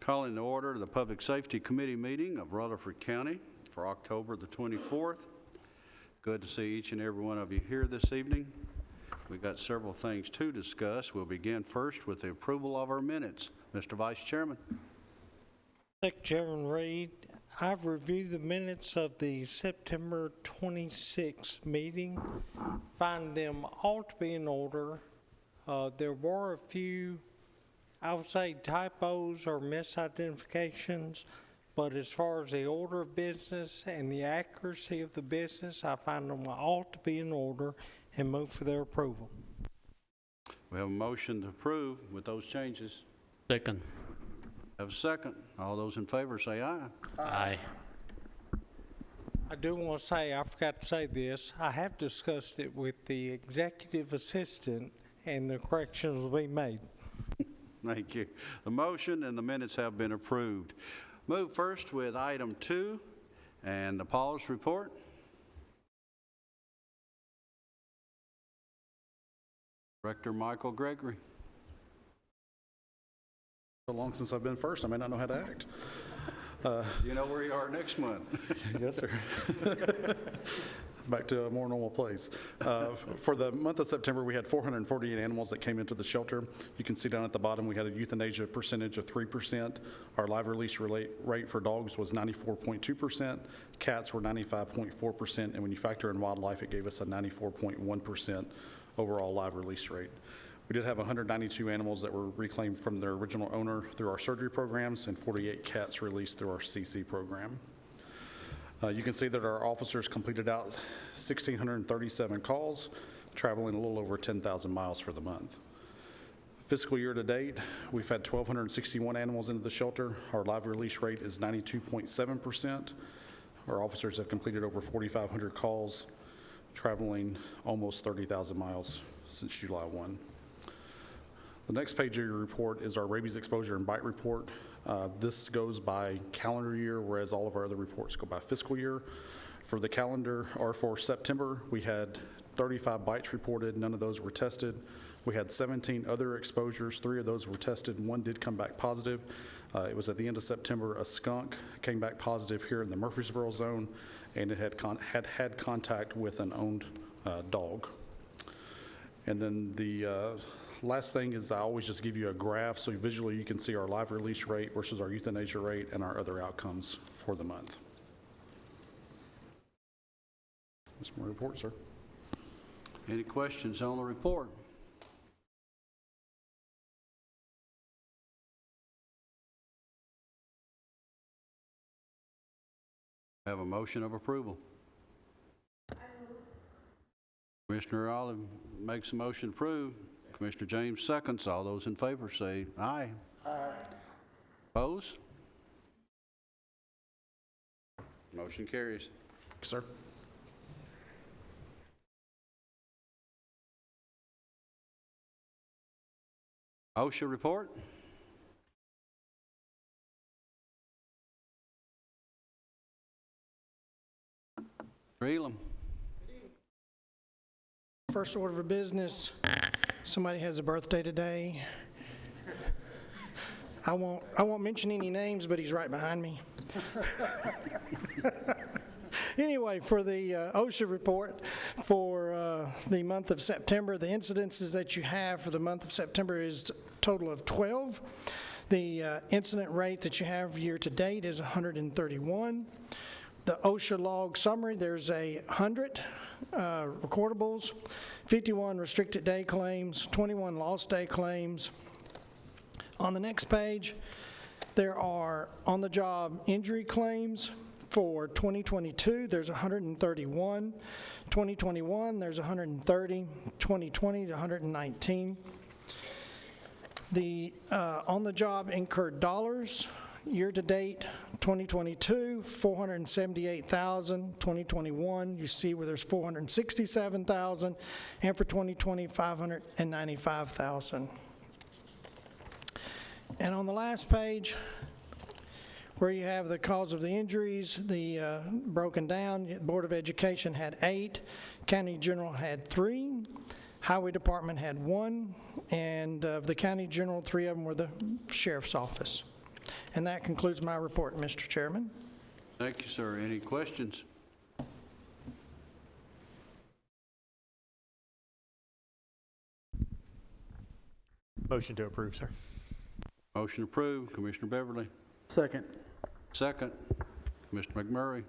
Calling to order the Public Safety Committee meeting of Rutherford County for October the 24th. Good to see each and every one of you here this evening. We've got several things to discuss. We'll begin first with the approval of our minutes. Mr. Vice Chairman. Thank you, Chairman Reed. I've reviewed the minutes of the September 26th meeting, find them all to be in order. There were a few, I would say, typos or misidentifications, but as far as the order of business and the accuracy of the business, I find them all to be in order and move for their approval. We have a motion to approve with those changes. Second. Have a second. All those in favor say aye. Aye. I do want to say, I forgot to say this, I have discussed it with the executive assistant and the corrections will be made. Thank you. The motion and the minutes have been approved. Move first with item 2 and the PAWS report. Director Michael Gregory. So long since I've been first, I may not know how to act. You know where you are next month. Yes, sir. Back to a more normal place. For the month of September, we had 448 animals that came into the shelter. You can see down at the bottom, we had a euthanasia percentage of 3%. Our live release rate for dogs was 94.2%. Cats were 95.4%. And when you factor in wildlife, it gave us a 94.1% overall live release rate. We did have 192 animals that were reclaimed from their original owner through our surgery programs and 48 cats released through our CC program. You can see that our officers completed out 1,637 calls, traveling a little over 10,000 miles for the month. Fiscal year to date, we've had 1,261 animals into the shelter. Our live release rate is 92.7%. Our officers have completed over 4,500 calls, traveling almost 30,000 miles since July 1. The next page of your report is our rabies exposure and bite report. This goes by calendar year, whereas all of our other reports go by fiscal year. For the calendar, or for September, we had 35 bites reported. None of those were tested. We had 17 other exposures. 3 of those were tested. 1 did come back positive. It was at the end of September. A skunk came back positive here in the Murfreesboro zone, and it had contact with an owned dog. And then the last thing is I always just give you a graph so visually you can see our live release rate versus our euthanasia rate and our other outcomes for the month. That's my report, sir. Any questions on the report? Have a motion of approval. Commissioner Olive makes a motion to approve. Commissioner James seconds. All those in favor say aye. Aye. Oppose? Motion carries. Sir. OSHA report. Elam. First order of business, somebody has a birthday today. I won't mention any names, but he's right behind me. Anyway, for the OSHA report for the month of September, the incidences that you have for the month of September is a total of 12. The incident rate that you have year to date is 131. The OSHA log summary, there's 100 recordables, 51 restricted day claims, 21 lost day claims. On the next page, there are on-the-job injury claims. For 2022, there's 131. 2021, there's 130. 2020, 119. The on-the-job incurred dollars, year-to-date 2022, 478,000. 2021, you see where there's 467,000, and for 2020, 595,000. And on the last page, where you have the cause of the injuries, the broken down, Board of Education had 8, County General had 3, Highway Department had 1, and the County General, 3 of them were the Sheriff's Office. And that concludes my report, Mr. Chairman. Thank you, sir. Any questions? Motion to approve, sir. Motion approved. Commissioner Beverly. Second. Second, Commissioner McMurray.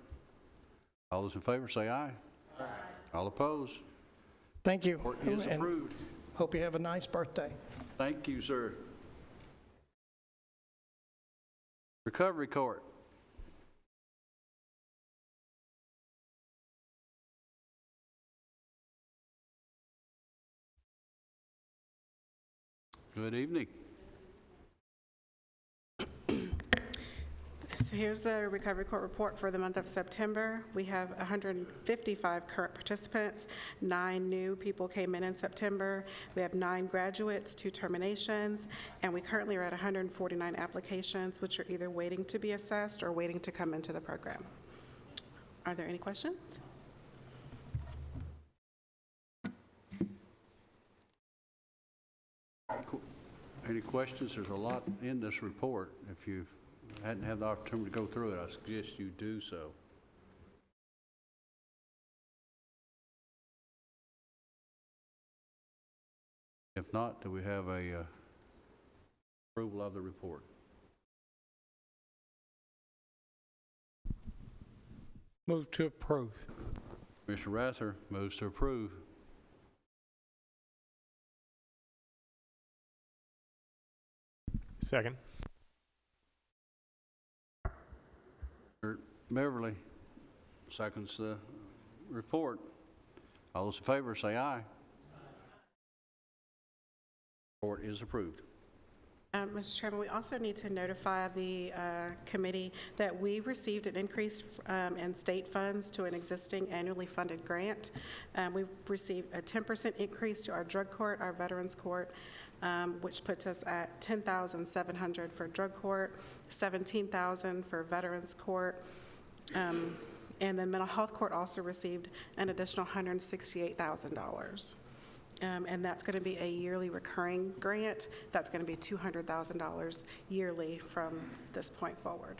All those in favor say aye. Aye. All opposed? Thank you. Report is And approved. hope you have a nice birthday. Thank you, sir. Recovery Court. Good evening. So here's the Recovery Court report for the month of September. We have 155 current participants. 9 new people came in September. We have 9 graduates, 2 terminations, and we currently are at 149 applications, which are either waiting to be assessed or waiting to come into the program. Are there any questions? Any questions? There's a lot in this report. If you hadn't had the opportunity to go through it, I suggest you do so. If not, do we have a approval of the report? Move to approve. Commissioner Rather moves to approve. Second. Beverly seconds the report. All those in favor say aye. Report is approved. Mr. Chairman, we also need to notify the committee that we received an increase in state funds to an existing annually funded grant. We received a 10% increase to our drug court, our veterans court, which puts us at $10,700 for drug court, $17,000 for veterans court, and then mental health court also received an additional $168,000. And that's going to be a yearly recurring grant. That's going to be $200,000 yearly from this point forward.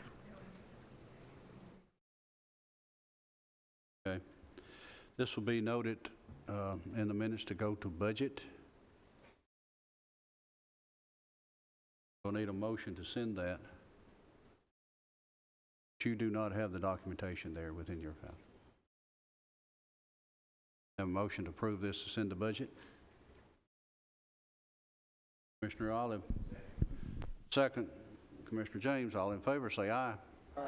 Okay. This will be noted in the minutes to go to budget. We'll need a motion to send that. But you do not have the documentation there within your file. Have a motion to approve this to send to budget? Commissioner Olive. Second. Commissioner James. All in favor say aye. Aye.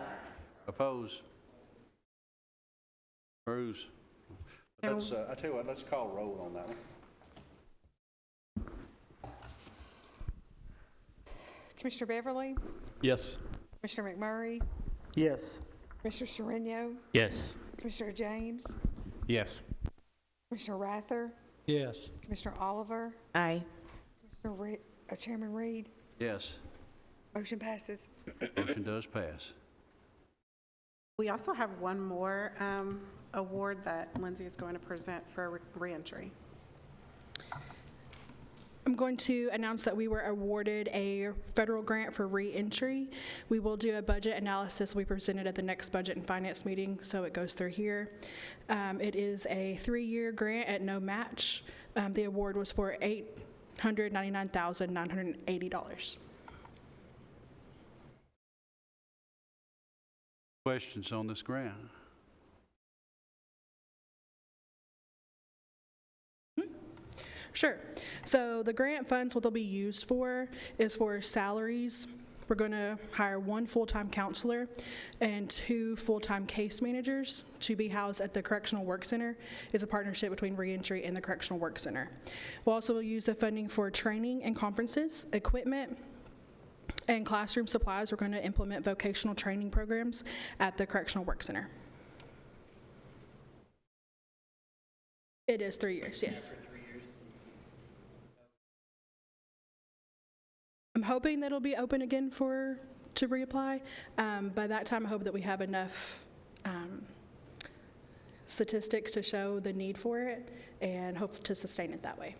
Oppose? Approves? Let's, I tell you what, let's call roll on that one. Commissioner Beverly? Yes. Commissioner McMurray? Yes. Commissioner Sereno? Yes. Commissioner James? Yes. Commissioner Rather? Yes. Commissioner Oliver? Aye. Chairman Reed? Yes. Motion passes. Motion does pass. We also have one more award that Lindsay is going to present for reentry. I'm going to announce that we were awarded a federal grant for reentry. We will do a budget analysis we presented at the next budget and finance meeting, so it goes through here. It is a 3-year grant at no match. The award was for $899,980. Questions on this grant? Sure. So the grant funds, what they'll be used for is for salaries. We're going to hire 1 full-time counselor and 2 full-time case managers to be housed at the Correctional Work Center. It's a partnership between Reentry and the Correctional Work Center. We'll also use the funding for training and conferences, equipment, and classroom supplies. We're going to implement vocational training programs at the Correctional Work Center. It is 3 years, yes. I'm hoping that it'll be open again to reapply. By that time, I hope that we have enough statistics to show the need for it and hope to sustain it that way.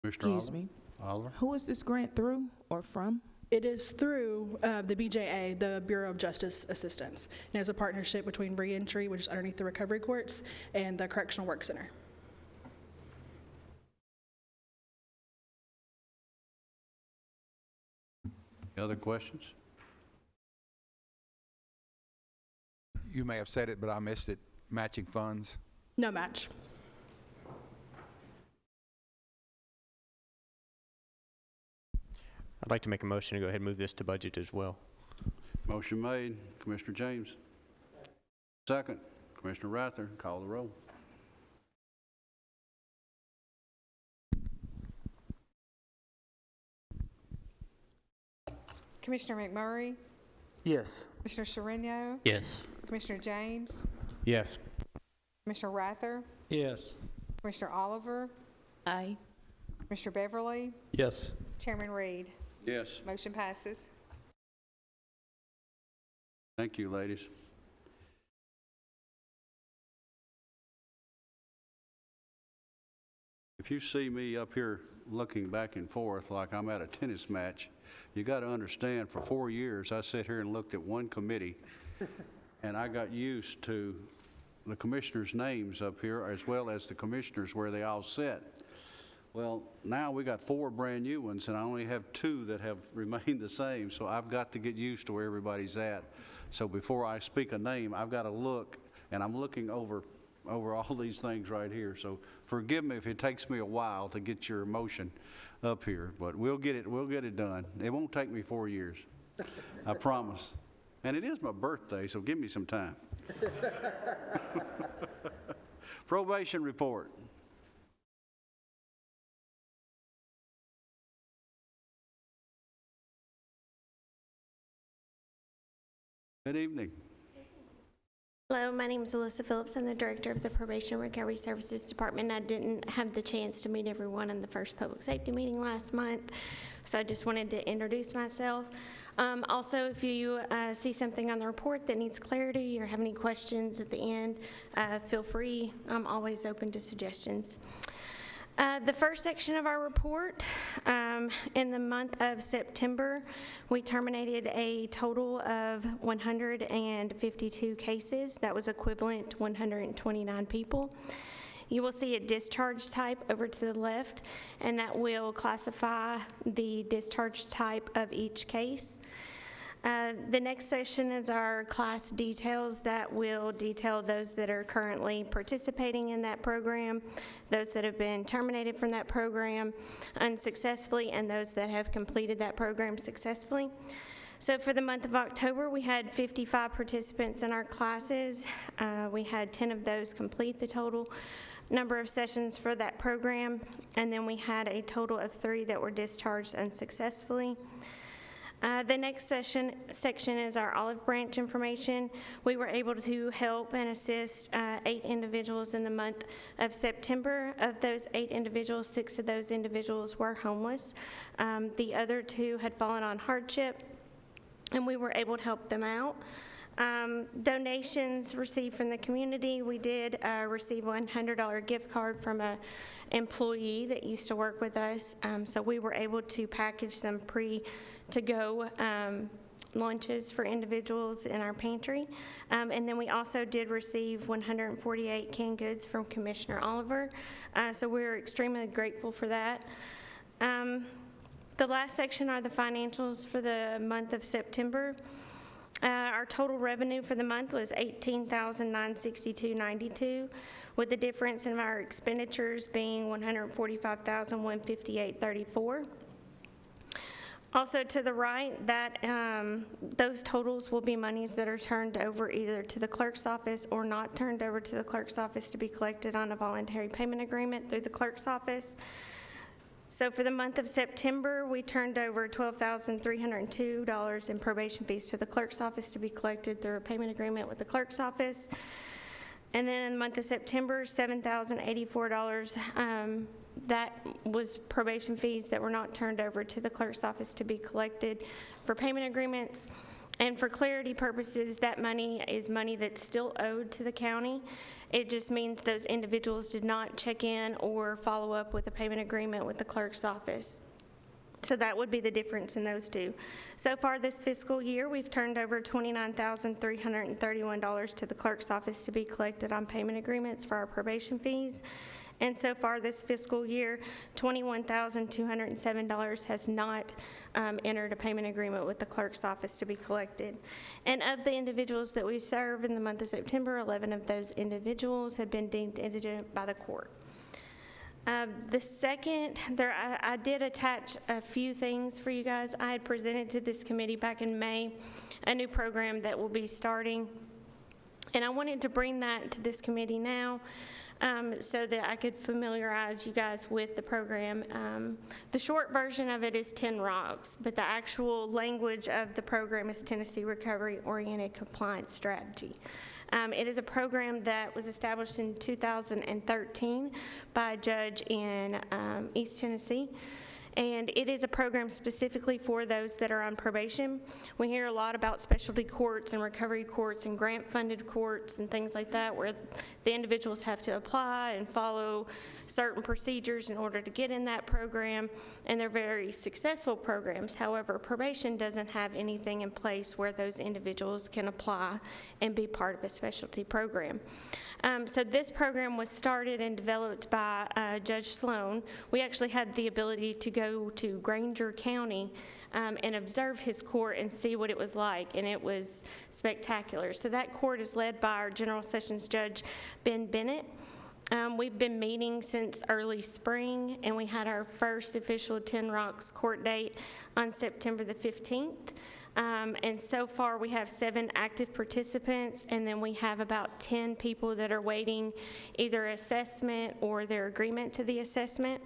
Commissioner Excuse me. Oliver? Who is this grant through or from? It is through the BJA, the Bureau of Justice Assistance. And it's a partnership between Reentry, which is underneath the recovery courts, and the Correctional Work Center. Other questions? You may have said it, but I missed it. Matching funds. No match. I'd like to make a motion to go ahead and move this to budget as well. Motion made, Commissioner James. Second, Commissioner Rather, call the roll. Commissioner McMurray, Yes. Commissioner Sereno, Yes. Commissioner James, Yes. Commissioner Rather, Yes. Commissioner Oliver, Aye. Commissioner Beverly, Yes. Chairman Reed. Yes. Motion passes. Thank you, ladies. If you see me up here looking back and forth like I'm at a tennis match, you got to understand, for 4 years, I sat here and looked at one committee, and I got used to the commissioners' names up here as well as the commissioners where they all sit. Well, now we got 4 brand new ones, and I only have 2 that have remained the same, so I've got to get used to where everybody's at. So before I speak a name, I've got to look, and I'm looking over all these things right here. So forgive me if it takes me a while to get your motion up here, but we'll get it done. It won't take me 4 years, I promise. And it is my birthday, so give me some time. Probation report. Good evening. Hello, my name is Alyssa Phillips. I'm the Director of the Probation Recovery Services Department. I didn't have the chance to meet everyone in the first public safety meeting last month, so I just wanted to introduce myself. Also, if you see something on the report that needs clarity or have any questions at the end, feel free. I'm always open to suggestions. The first section of our report, in the month of September, we terminated a total of 152 cases. That was equivalent to 129 people. You will see a discharge type over to the left, and that will classify the discharge type of each case. The next section is our class details that will detail those that are currently participating in that program, those that have been terminated from that program unsuccessfully, and those that have completed that program successfully. So for the month of October, we had 55 participants in our classes. We had 10 of those complete the total number of sessions for that program, and then we had a total of 3 that were discharged unsuccessfully. The next section is our olive branch information. We were able to help and assist 8 individuals in the month of September. Of those 8 individuals, 6 of those individuals were homeless. The other 2 had fallen on hardship, and we were able to help them out. Donations received from the community. We did receive a $100 gift card from an employee that used to work with us. So we were able to package some to-go lunches for individuals in our pantry. And then we also did receive 148 canned goods from Commissioner Oliver. So we're extremely grateful for that. The last section are the financials for the month of September. Our total revenue for the month was $18,962.92, with the difference in our expenditures being $145,158.34. Also to the right, that those totals will be monies that are turned over either to the clerk's office or not turned over to the clerk's office to be collected on a voluntary payment agreement through the clerk's office. So for the month of September, we turned over $12,302 in probation fees to the clerk's office to be collected through a payment agreement with the clerk's office. And then in the month of September, $7,084, that was probation fees that were not turned over to the clerk's office to be collected for payment agreements. And for clarity purposes, that money is money that's still owed to the county. It just means those individuals did not check in or follow up with a payment agreement with the clerk's office. So that would be the difference in those two. So far this fiscal year, we've turned over $29,331 to the clerk's office to be collected on payment agreements for our probation fees. And so far this fiscal year, $21,207 has not entered a payment agreement with the clerk's office to be collected. And of the individuals that we serve in the month of September, 11 of those individuals have been deemed indigent by the court. The second, I did attach a few things for you guys. I had presented to this committee back in May a new program that will be starting, and I wanted to bring that to this committee now so that I could familiarize you guys with the program. The short version of it is 10 rocks, but the actual language of the program is Tennessee Recovery Oriented Compliance Strategy. It is a program that was established in 2013 by a judge in East Tennessee. And it is a program specifically for those that are on probation. We hear a lot about specialty courts and recovery courts and grant-funded courts and things like that, where the individuals have to apply and follow certain procedures in order to get in that program, and they're very successful programs. However, probation doesn't have anything in place where those individuals can apply and be part of a specialty program. So this program was started and developed by Judge Sloan. We actually had the ability to go to Granger County and observe his court and see what it was like, and it was spectacular. So that court is led by our General Sessions Judge, Ben Bennett. We've been meeting since early spring, and we had our first official 10 Rocks court date on September the 15th. And so far, we have 7 active participants, and then we have about 10 people that are waiting either assessment or their agreement to the assessment.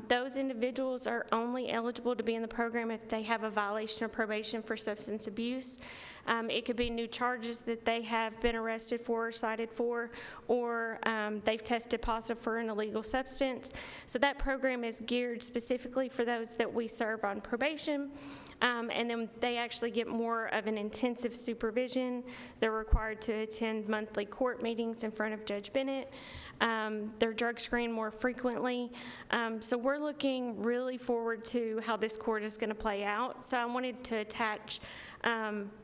Those individuals are only eligible to be in the program if they have a violation of probation for substance abuse. It could be new charges that they have been arrested for or cited for, or they've tested positive for an illegal substance. So that program is geared specifically for those that we serve on probation. And then they actually get more of an intensive supervision. They're required to attend monthly court meetings in front of Judge Bennett. They're drug screened more frequently. So we're looking really forward to how this court is going to play out. So I wanted to attach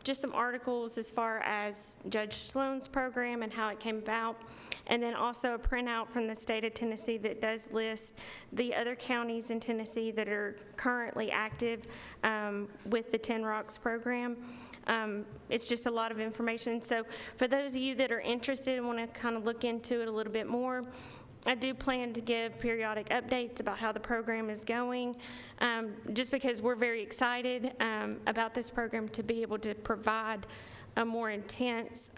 just some articles as far as Judge Sloan's program and how it came about, and then also a printout from the state of Tennessee that does list the other counties in Tennessee that are currently active with the 10 Rocks program. It's just a lot of information. So for those of you that are interested and want to kind of look into it a little bit more, I do plan to give periodic updates about how the program is going, just because we're very excited about this program to be able to provide a more intense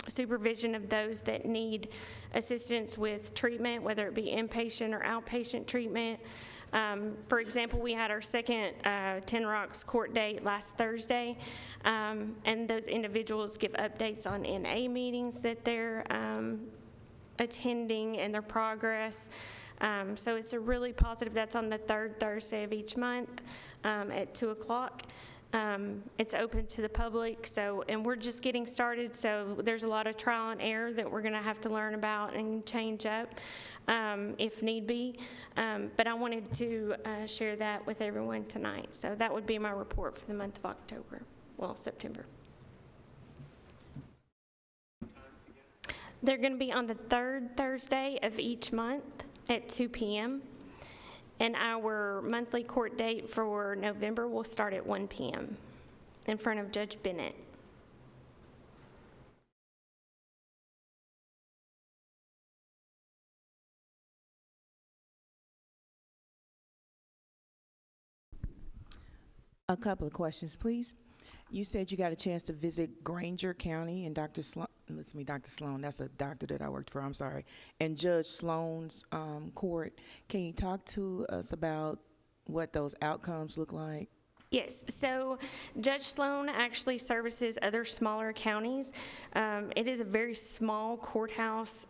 supervision of those that need assistance with treatment, whether it be inpatient or outpatient treatment. For example, we had our second 10 Rocks court date last Thursday, and those individuals give updates on NA meetings that they're attending and their progress. So it's a really positive. That's on the third Thursday of each month at 2 o'clock. It's open to the public, and we're just getting started, so there's a lot of trial and error that we're going to have to learn about and change up if need be. But I wanted to share that with everyone tonight. So that would be my report for the month of September. They're going to be on the third Thursday of each month at 2 p.m. And our monthly court date for November will start at 1 p.m. in front of Judge Bennett. A couple of questions, please. You said you got a chance to visit Granger County and Dr. Sloan, that's a doctor that I worked for, I'm sorry, and Judge Sloan's court. Can you talk to us about what those outcomes look like? Yes, so Judge Sloan actually services other smaller counties. It is a very small courthouse.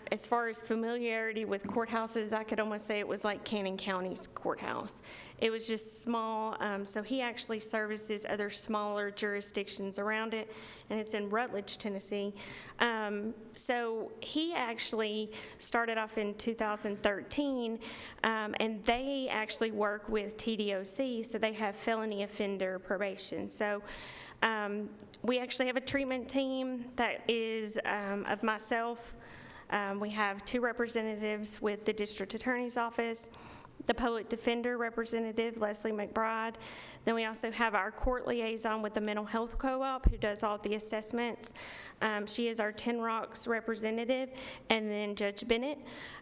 as far as familiarity with courthouses, I could almost say it was like Cannon County's courthouse. It was just small, so he actually services other smaller jurisdictions around it, and it's in Rutledge, Tennessee. So he actually started off in 2013, and they actually work with TDOC, so they have felony offender probation. So we actually have a treatment team that is of myself. We have 2 representatives with the district attorney's office, the public defender representative, Leslie McBride. Then we also have our court liaison with the mental health co-op who does all the assessments. She is our 10 Rocks representative, and then Judge Bennett.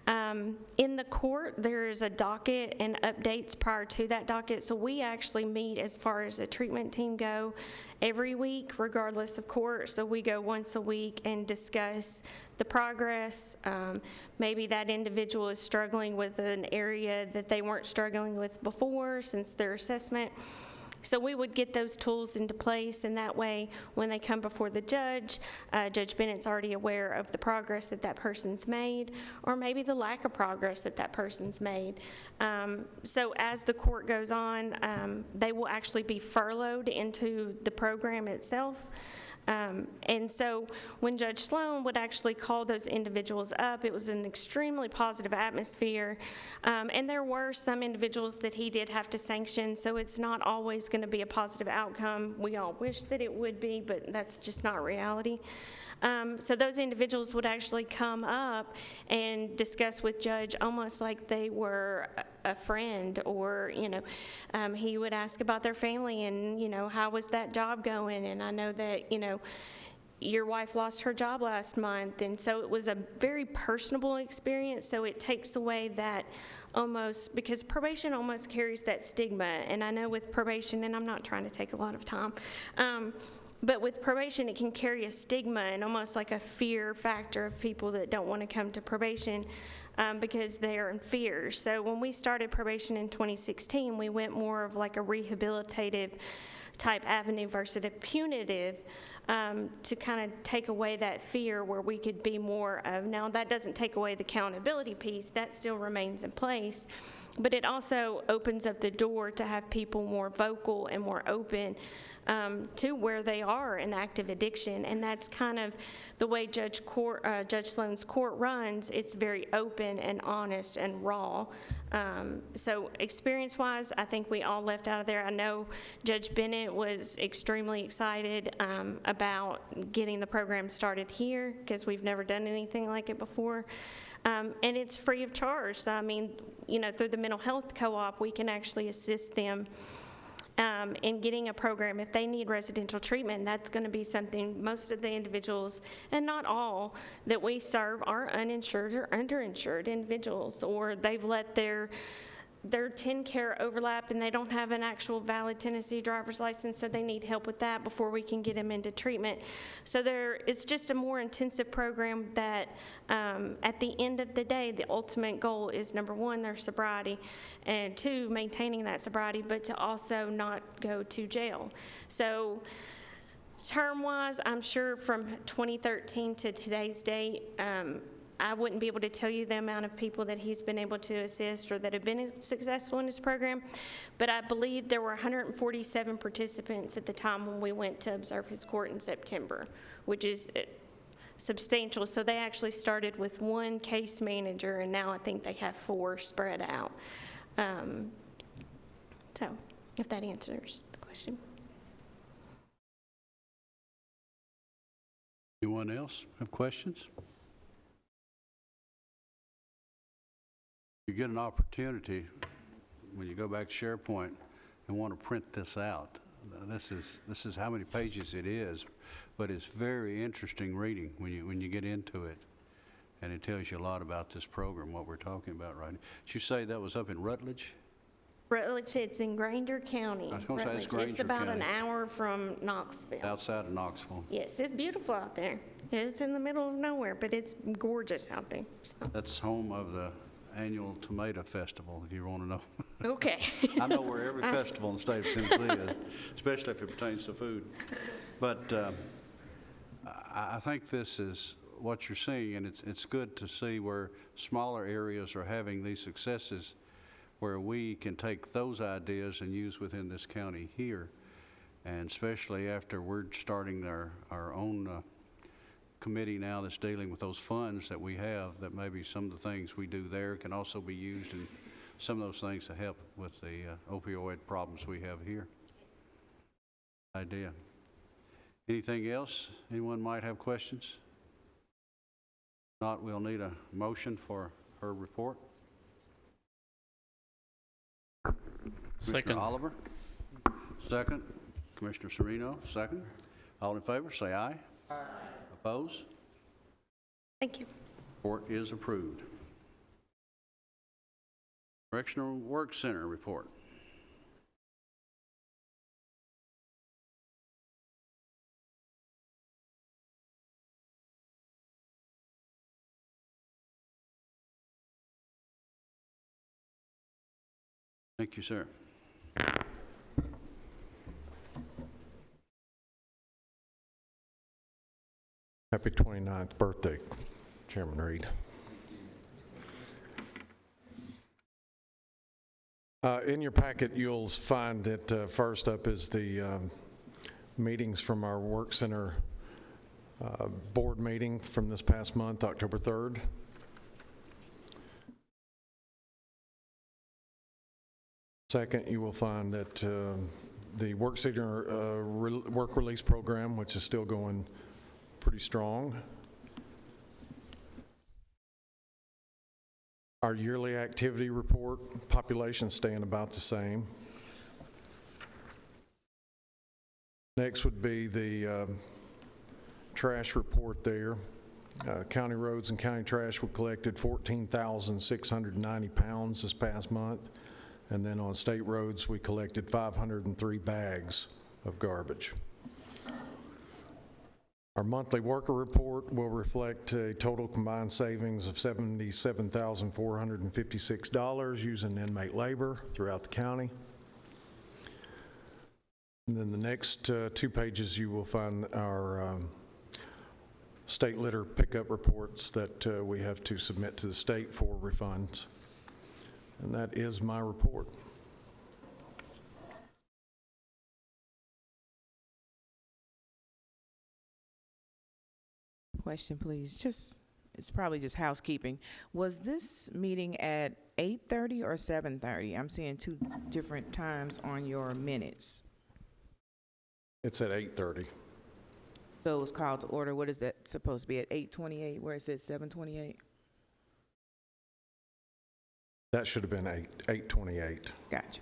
In the court, there is a docket and updates prior to that docket, so we actually meet as far as a treatment team go every week, regardless of court. So we go once a week and discuss the progress. Maybe that individual is struggling with an area that they weren't struggling with before since their assessment. So we would get those tools into place, and that way, when they come before the judge, Judge Bennett's already aware of the progress that that person's made, or maybe the lack of progress that that person's made. So as the court goes on, they will actually be furloughed into the program itself. And so when Judge Sloan would actually call those individuals up, it was an extremely positive atmosphere. And there were some individuals that he did have to sanction, so it's not always going to be a positive outcome. We all wish that it would be, but that's just not reality. So those individuals would actually come up and discuss with Judge almost like they were a friend, or, he would ask about their family and, how was that job going? And I know that, your wife lost her job last month. And so it was a very personable experience. So it takes away that almost, because probation almost carries that stigma. And I know with probation, and I'm not trying to take a lot of time, but with probation, it can carry a stigma and almost like a fear factor of people that don't want to come to probation because they are in fear. So when we started probation in 2016, we went more of like a rehabilitative type avenue versus a punitive to kind of take away that fear, where we could be more of, now that doesn't take away the accountability piece, that still remains in place, but it also opens up the door to have people more vocal and more open to where they are in active addiction. And that's kind of the way Judge Sloan's court runs. It's very open and honest and raw. So experience-wise, I think we all left out of there. I know Judge Bennett was extremely excited about getting the program started here, because we've never done anything like it before. And it's free of charge. So, I mean, through the mental health co-op, we can actually assist them in getting a program. If they need residential treatment, that's going to be something most of the individuals, and not all, that we serve are uninsured or underinsured individuals, or they've let their 10 care overlap and they don't have an actual valid Tennessee driver's license, so they need help with that before we can get them into treatment. So it's just a more intensive program that at the end of the day, the ultimate goal is, number one, their sobriety, and 2, maintaining that sobriety, but to also not go to jail. So term-wise, I'm sure from 2013 to today's date, I wouldn't be able to tell you the amount of people that he's been able to assist or that have been successful in his program, but I believe there were 147 participants at the time when we went to observe his court in September, which is substantial. So they actually started with 1 case manager, and now I think they have 4 spread out. So if that answers the question. Anyone else have questions? You get an opportunity when you go back to SharePoint and want to print this out. This is how many pages it is, but it's very interesting reading when you get into it, and it tells you a lot about this program, what we're talking about right now. Did you say that was up in Rutledge? Rutledge, it's in Granger County. I was going to say it's Granger It's about County. an hour from Knoxville. Outside of Knoxville. Yes, it's beautiful out there. It's in the middle of nowhere, but it's gorgeous out there. So. That's home of the annual tomato festival, if you want to know. Okay. I know where every festival in the state of Tennessee is, especially if it pertains to food. But I think this is what you're seeing, and it's good to see where smaller areas are having these successes, where we can take those ideas and use within this county here, and especially after we're starting our own committee now that's dealing with those funds that we have, that maybe some of the things we do there can also be used in some of those things to help with the opioid problems we have here. Idea. Anything else? Anyone might have questions? If not, we'll need a motion for her report. Second. Commissioner Oliver, second. Commissioner Sereno, second. All in favor, say aye. Aye. Opposed? Thank you. Report is approved. Correctional Work Center report. Thank you, sir. Happy 29th birthday, Chairman Reed. In your packet, you'll find that first up is the meetings from our Work Center board meeting from this past month, October 3rd. Second, you will find that the Work Center work release program, which is still going pretty strong. Our yearly activity report, population staying about the same. Next would be the trash report there. County roads and county trash were collected 14,690 pounds this past month. And then on state roads, we collected 503 bags of garbage. Our monthly worker report will reflect a total combined savings of $77,456 using inmate labor throughout the county. And then the next 2 pages, you will find our state litter pickup reports that we have to submit to the state for refunds. And that is my report. Question, please. It's probably just housekeeping. Was this meeting at 8:30 or 7:30? I'm seeing 2 different times on your minutes. It's at 8:30. So it was called to order. What is that supposed to be, at 8:28 where it says 7:28? That should have been 8:28. Gotcha.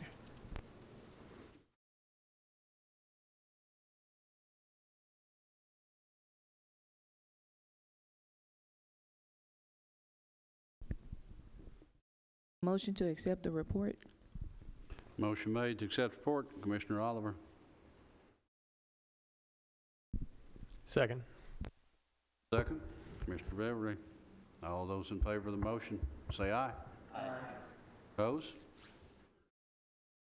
Motion to accept the report. Motion made to accept report. Commissioner Oliver. Second. Second. Commissioner Beverly. All those in favor of the motion, say aye. Aye. Opposed?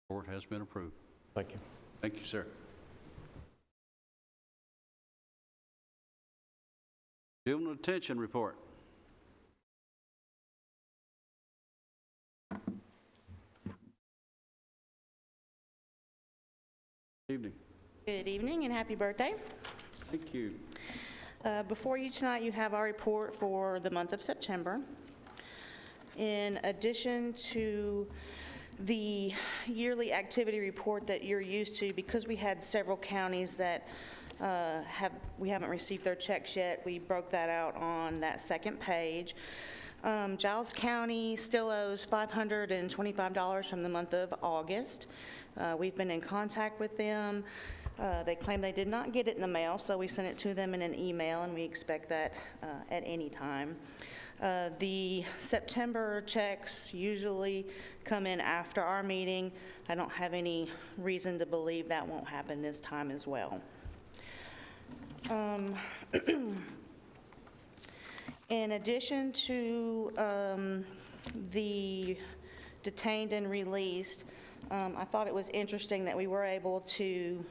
Report has been approved. Thank you. Thank you, sir. Juvenile detention report. Evening. Good evening and happy birthday. Thank you. Before you tonight, you have our report for the month of September. In addition to the yearly activity report that you're used to, because we had several counties that we haven't received their checks yet, we broke that out on that second page. Giles County still owes $525 from the month of August. We've been in contact with them. They claim they did not get it in the mail, so we sent it to them in an email, and we expect that at any time. The September checks usually come in after our meeting. I don't have any reason to believe that won't happen this time as well. In addition to the detained and released, I thought it was interesting that we were able to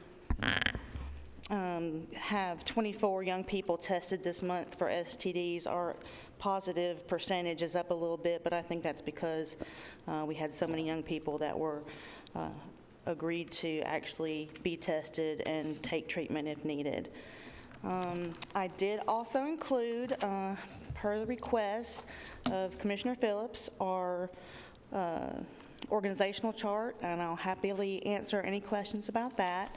have 24 young people tested this month for STDs. Our positive percentage is up a little bit, but I think that's because we had so many young people that were agreed to actually be tested and take treatment if needed. I did also include, per the request of Commissioner Phillips, our organizational chart, and I'll happily answer any questions about that.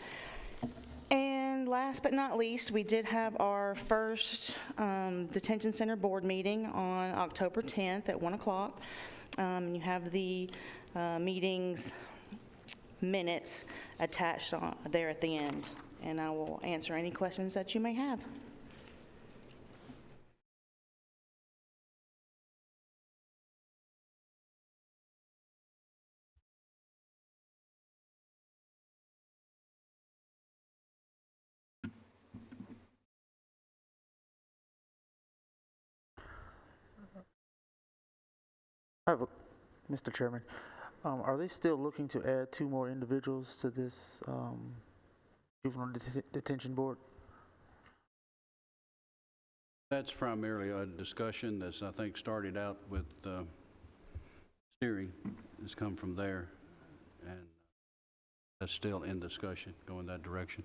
And last but not least, we did have our first detention center board meeting on October 10th at 1 o'clock. You have the meeting's minutes attached there at the end, and I will answer any questions that you may have. Mr. Chairman, are they still looking to add 2 more individuals to this juvenile detention board? That's primarily a discussion that's, I think, started out with steering. It's come from there, and that's still in discussion, going that direction.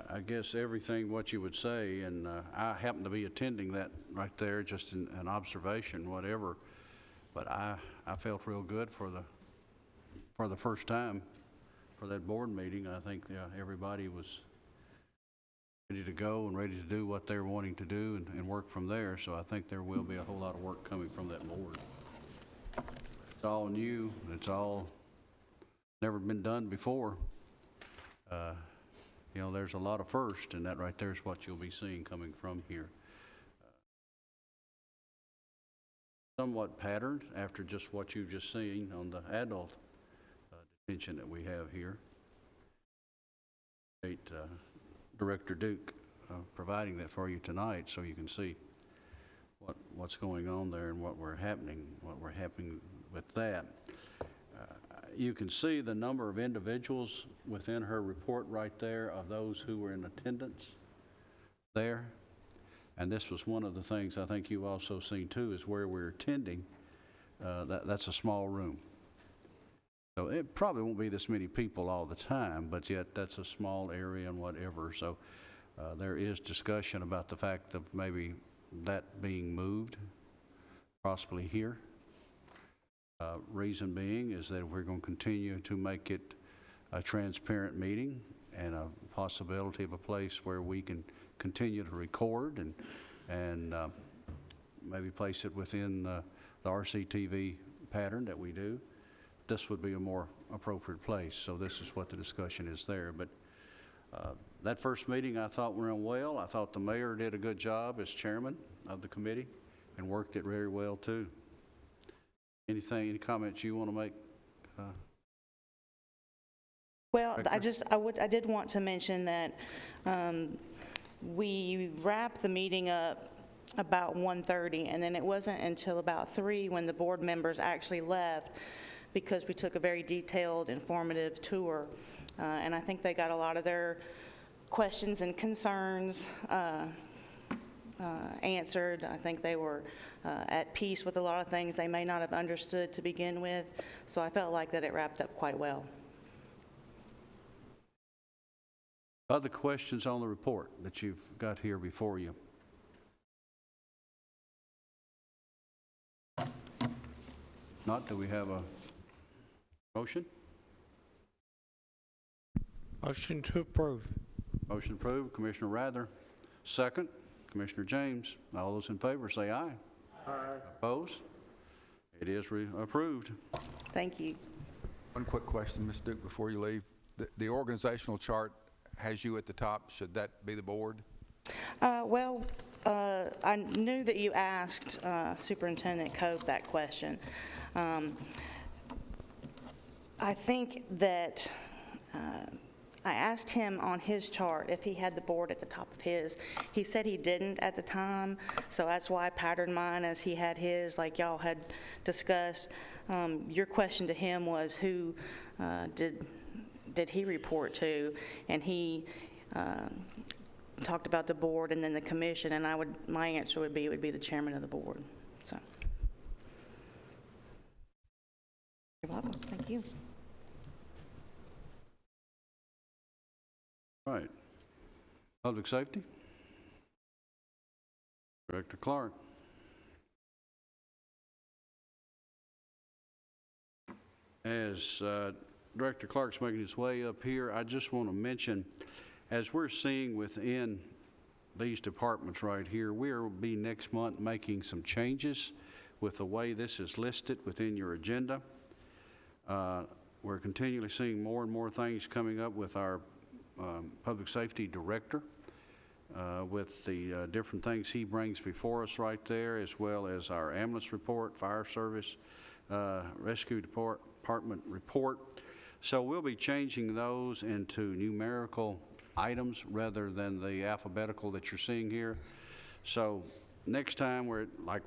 I guess everything what you would say, and I happen to be attending that right there, just in an observation, whatever. But I felt real good for the first time for that board meeting. I think everybody was ready to go and ready to do what they're wanting to do and work from there. So I think there will be a whole lot of work coming from that board. It's all new. It's all never been done before. You know, there's a lot of firsts, and that right there is what you'll be seeing coming from here. Somewhat patterned after just what you've just seen on the adult detention that we have here. Director Duke providing that for you tonight so you can see what's going on there and what we're happening with that. You can see the number of individuals within her report right there of those who were in attendance there. And this was one of the things I think you've also seen too, is where we're attending. That's a small room. So it probably won't be this many people all the time, but yet that's a small area and whatever. So there is discussion about the fact of maybe that being moved, possibly here. Reason being is that we're going to continue to make it a transparent meeting and a possibility of a place where we can continue to record and maybe place it within the RCTV pattern that we do. This would be a more appropriate place, so this is what the discussion is there. But that first meeting I thought went well. I thought the mayor did a good job as chairman of the committee and worked it very well too. Any comments you want to make? Well, I did want to mention that we wrapped the meeting up about 1:30, and then it wasn't until about 3 when the board members actually left, because we took a very detailed, informative tour, and I think they got a lot of their questions and concerns answered. I think they were at peace with a lot of things they may not have understood to begin with, so I felt like that it wrapped up quite well. Other questions on the report that you've got here before you? Not, do we have a motion? Motion to approve. Motion approved, Commissioner Rather. Second, Commissioner James. All those in favor say aye. Aye. Opposed? It is approved. Thank you. One quick question, Ms. Duke, before you leave. The organizational chart has you at the top. Should that be the board? I knew that you asked Superintendent Cope that question. I think that I asked him on his chart if he had the board at the top of his. He said he didn't at the time, so that's why I patterned mine as he had his, like y'all had discussed. Your question to him was who did he report to? And he talked about the board and then the commission, and my answer would be, it would be the chairman of the board. So, you're welcome. Thank you. All right. Public Safety? Director Clark. As Director Clark's making his way up here, I just want to mention, as we're seeing within these departments right here, we will be next month making some changes with the way this is listed within your agenda. We're continually seeing more and more things coming up with our Public Safety Director, with the different things he brings before us right there, as well as our ambulance report, fire service, rescue department report. So we'll be changing those into numerical items rather than the alphabetical that you're seeing here. So next time,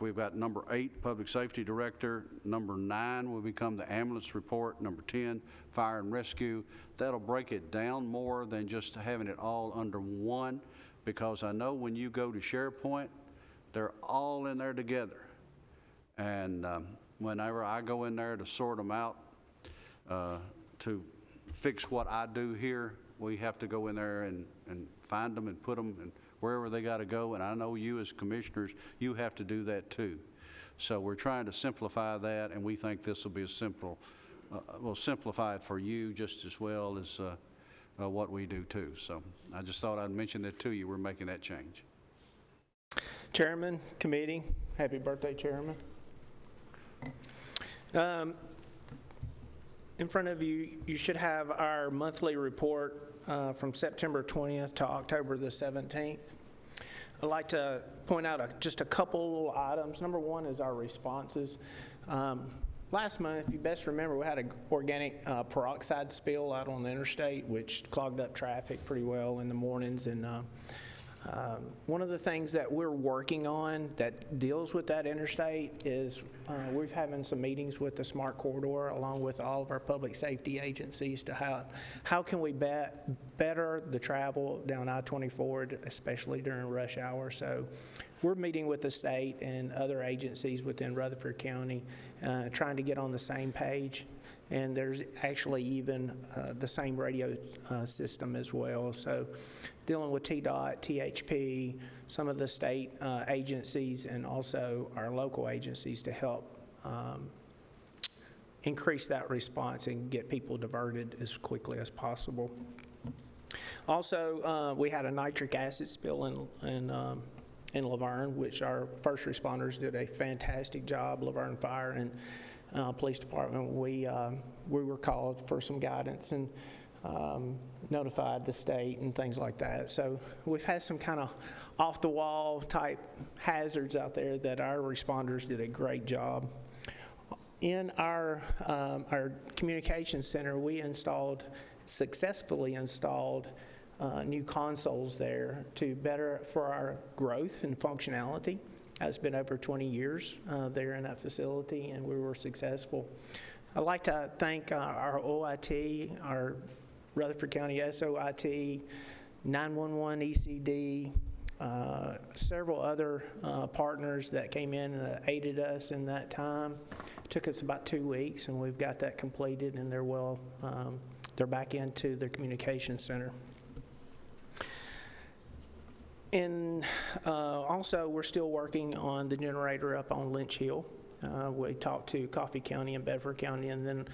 we've got number 8, Public Safety Director. Number 9 will become the ambulance report. Number 10, fire and rescue. That'll break it down more than just having it all under one, because I know when you go to SharePoint, they're all in there together. And whenever I go in there to sort them out, to fix what I do here, we have to go in there and find them and put them in wherever they got to go. And I know you as commissioners, you have to do that too. So we're trying to simplify that, and we think this will be a simple, we'll simplify it for you just as well as what we do too. So I just thought I'd mention that to you. We're making that change. Chairman, committee, happy birthday, Chairman. In front of you, you should have our monthly report from September 20th to October the 17th. I'd like to point out just a couple little items. Number one is our responses. Last month, if you best remember, we had an organic peroxide spill out on the interstate, which clogged up traffic pretty well in the mornings. And one of the things that we're working on that deals with that interstate is we're having some meetings with the Smart Corridor along with all of our public safety agencies to how can we better the travel down I-24, especially during rush hour. So we're meeting with the state and other agencies within Rutherford County trying to get on the same page. And there's actually even the same radio system as well. So dealing with TDOT, THP, some of the state agencies, and also our local agencies to help increase that response and get people diverted as quickly as possible. Also, we had a nitric acid spill in Laverne, which our first responders did a fantastic job. Laverne Fire and Police Department, we were called for some guidance and notified the state and things like that. So we've had some kind of off-the-wall type hazards out there that our responders did a great job. In our communication center, we successfully installed new consoles there to better for our growth and functionality. It's been over 20 years there in that facility, and we were successful. I'd like to thank our OIT, our Rutherford County SOIT, 911 ECD, several other partners that came in and aided us in that time. It took us about 2 weeks, and we've got that completed, and they're back into their communication center. And also, we're still working on the generator up on Lynch Hill. We talked to Coffee County and Bedford County, and then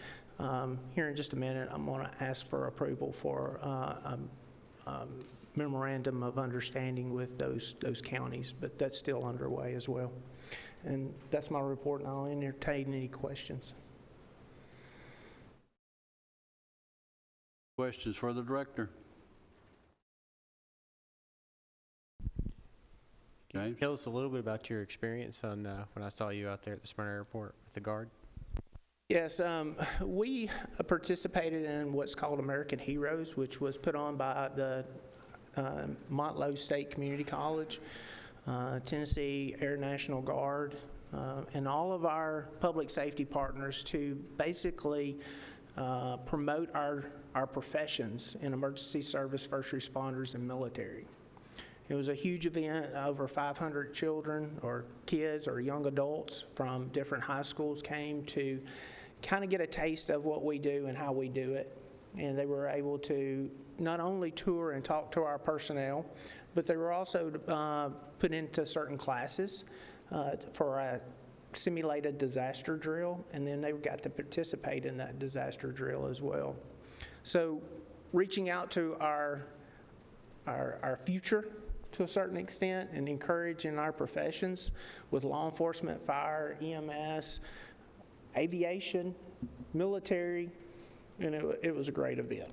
here in just a minute, I'm going to ask for approval for a memorandum of understanding with those counties, but that's still underway as well. And that's my report, and I'll entertain any questions. Questions for the director? James? Tell us a little bit about your experience on when I saw you out there at the Smyrna Airport with the guard. Yes, we participated in what's called American Heroes, which was put on by the Montlow State Community College, Tennessee Air National Guard, and all of our public safety partners to basically promote our professions in emergency service, first responders, and military. It was a huge event. Over 500 children or kids or young adults from different high schools came to kind of get a taste of what we do and how we do it. And they were able to not only tour and talk to our personnel, but they were also put into certain classes for a simulated disaster drill, and then they got to participate in that disaster drill as well. So reaching out to our future to a certain extent and encouraging our professions with law enforcement, fire, EMS, aviation, military, and it was a great event.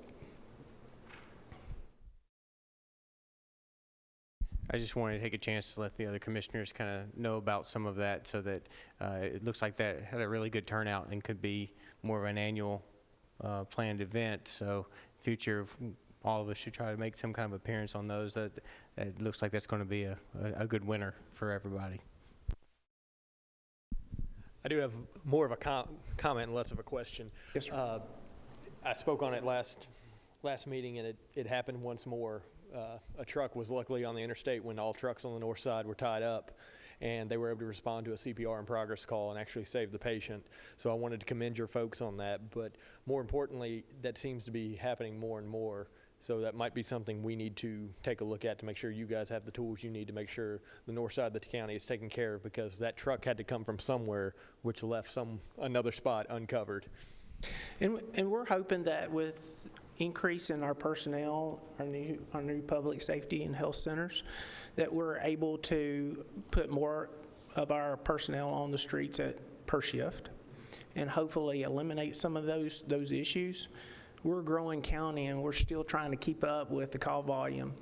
I just wanted to take a chance to let the other commissioners kind of know about some of that, so that it looks like that had a really good turnout and could be more of an annual planned event. So future, all of us should try to make some kind of appearance on those. That it looks like that's going to be a good winner for everybody. I do have more of a comment and less of a question. Yes, sir. I spoke on it last meeting, and it happened once more. A truck was luckily on the interstate when all trucks on the north side were tied up, and they were able to respond to a CPR in progress call and actually save the patient. So I wanted to commend your folks on that, but more importantly, that seems to be happening more and more. So that might be something we need to take a look at to make sure you guys have the tools you need to make sure the north side of the county is taken care of, because that truck had to come from somewhere, which left another spot uncovered. And we're hoping that with increase in our personnel, our new public safety and health centers, that we're able to put more of our personnel on the streets per shift, and hopefully eliminate some of those issues. We're a growing county, and we're still trying to keep up with the call volume.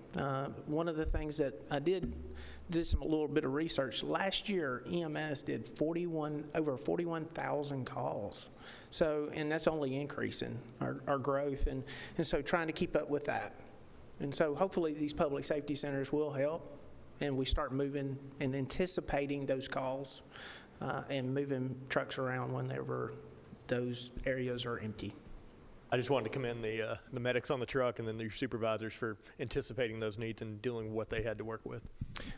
One of the things that I did a little bit of research. Last year, EMS did over 41,000 calls. So, and that's only increasing our growth, and so trying to keep up with that. And so hopefully these public safety centers will help, and we start moving and anticipating those calls and moving trucks around whenever those areas are empty. I just wanted to commend the medics on the truck and then your supervisors for anticipating those needs and dealing with what they had to work with.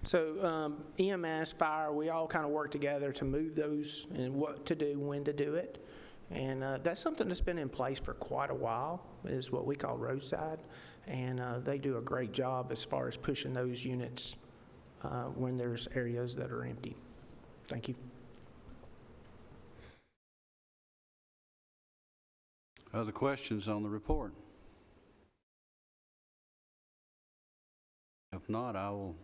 So EMS, fire, we all kind of work together to move those and what to do, when to do it. And that's something that's been in place for quite a while, is what we call roadside. And they do a great job as far as pushing those units when there's areas that are empty. Thank you. Other questions on the report? If not, I will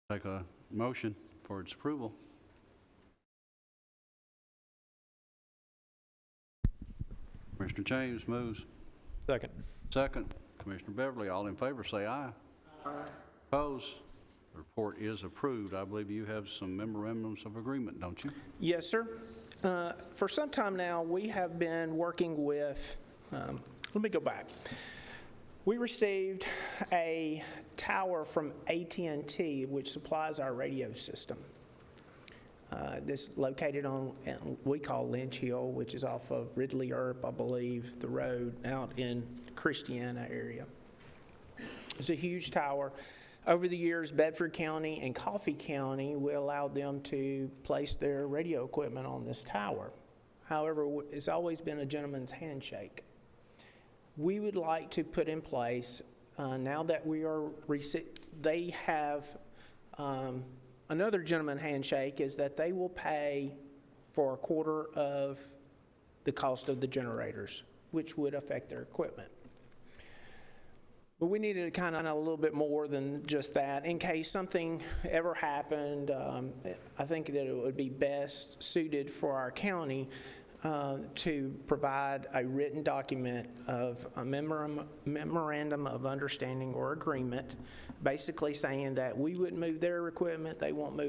take a motion for its approval. Commissioner James moves. Second. Second. Commissioner Beverly, all in favor say aye. Aye. Opposed? The report is approved. I believe you have some memorandums of agreement, don't you? Yes, sir. For some time now, we have been working with, let me go back. We received a tower from AT&T, which supplies our radio system. This located on, we call Lynch Hill, which is off of Ridley Earp, I believe, the road out in Christiana area. It's a huge tower. Over the years, Bedford County and Coffee County, we allowed them to place their radio equipment on this tower. However, it's always been a gentleman's handshake. We would like to put in place, now that we are, they have another gentleman's handshake, is that they will pay for a quarter of the cost of the generators, which would affect their equipment. But we needed kind of a little bit more than just that. In case something ever happened, I think that it would be best suited for our county to provide a written document of a memorandum of understanding or agreement basically saying that we wouldn't move their equipment, they won't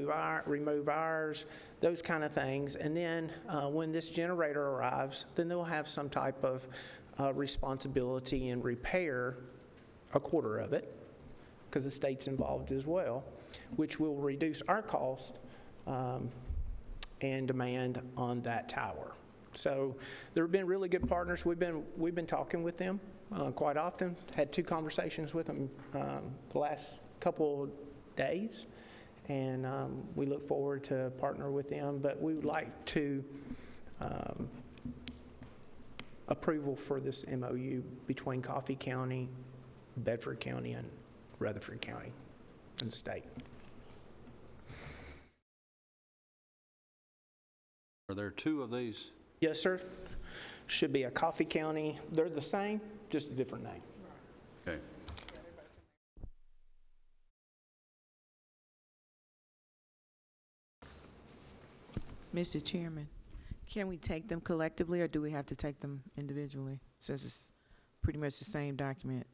remove ours, those kind of things. And then when this generator arrives, then they'll have some type of responsibility in repair a quarter of it, because the state's involved as well, which will reduce our cost and demand on that tower. So there have been really good partners. We've been talking with them quite often. Had 2 conversations with them the last couple days, and we look forward to partner with them. But we would like to approval for this MOU between Coffee County, Bedford County, and Rutherford County, and the state. Are there 2 of these? Yes, sir. Should be a Coffee County. They're the same, just a different name. Okay. Mr. Chairman, can we take them collectively, or do we have to take them individually, since it's pretty much the same document?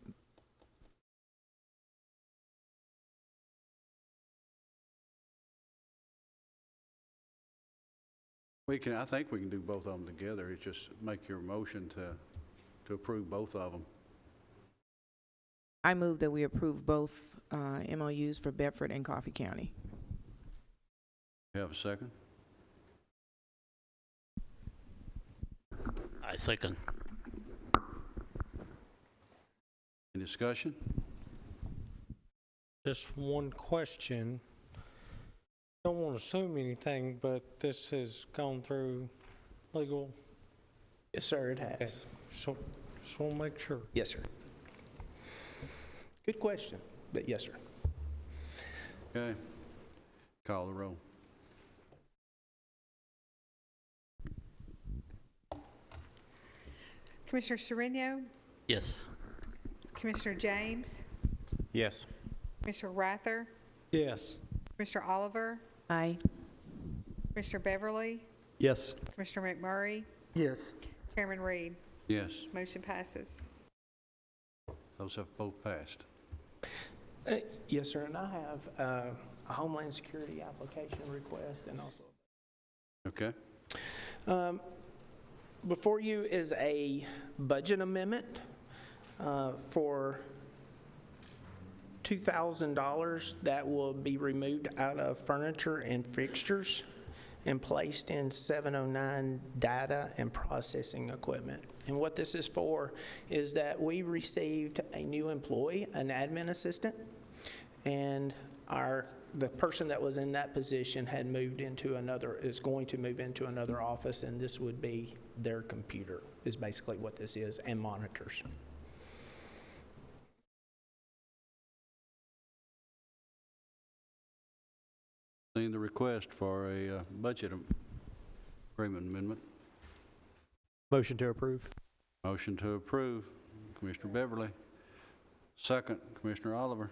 I think we can do both of them together. It's just make your motion to approve both of them. I move that we approve both MOUs for Bedford and Coffee County. You have a second? I second. Any discussion? Just one question. Don't want to assume anything, but this has gone through legal. Yes, sir, it has. So just want to make sure. Yes, sir. Good question, but yes, sir. Okay. Call the roll. Commissioner Sereno, Yes. Commissioner James, Yes. Commissioner Rather, Yes. Commissioner Oliver, Aye. Commissioner Beverly, Yes. Commissioner McMurray, Yes. Chairman Reed. Yes, Motion passes. those have both passed. Yes, sir, and I have a Homeland Security application request and also. Okay. Before you is a budget amendment for $2,000 that will be removed out of furniture and fixtures and placed in 709 data and processing equipment. And what this is for is that we received a new employee, an admin assistant, and the person that was in that position had moved into is going to move into another office, and this would be their computer, is basically what this is, and monitors. Seen the request for a budget agreement amendment. Motion to approve. Motion to approve, Commissioner Beverly. Second, Commissioner Oliver.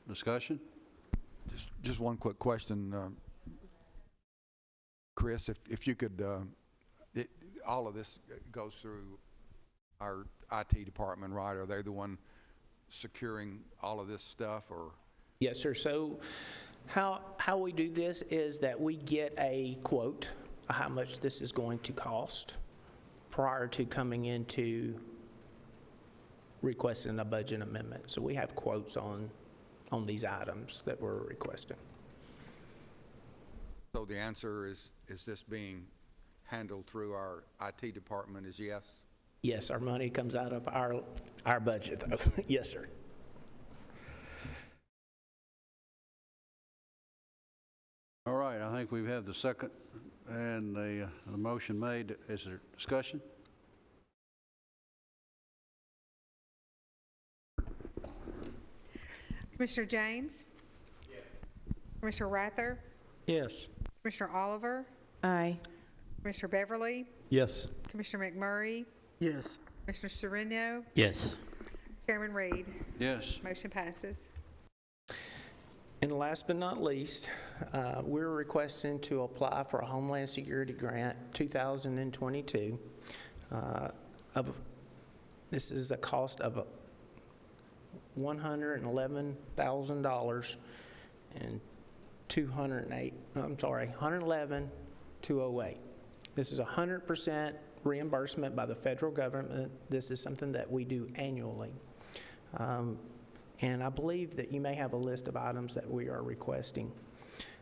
Discussion? Just one quick question. Chris, if you could, all of this goes through our IT department, right? Are they the one securing all of this stuff, or? Yes, sir. So how we do this is that we get a quote of how much this is going to cost prior to coming into requesting a budget amendment. So we have quotes on these items that we're requesting. So the answer is this being handled through our IT department is yes? Yes, our money comes out of our budget, though. Yes, sir. All right, I think we have the second and the motion made. Is there discussion? Commissioner James? Yes. Commissioner Rather? Yes. Commissioner Oliver? Aye. Commissioner Beverly? Yes. Commissioner McMurray? Yes. Commissioner Sereno? Yes. Chairman Reed. Yes. Motion passes. And last but not least, we're requesting to apply for a Homeland Security Grant 2022. This is a cost of $111,000 and 208, I'm sorry, 111,208. This is 100% reimbursement by the federal government. This is something that we do annually. And I believe that you may have a list of items that we are requesting.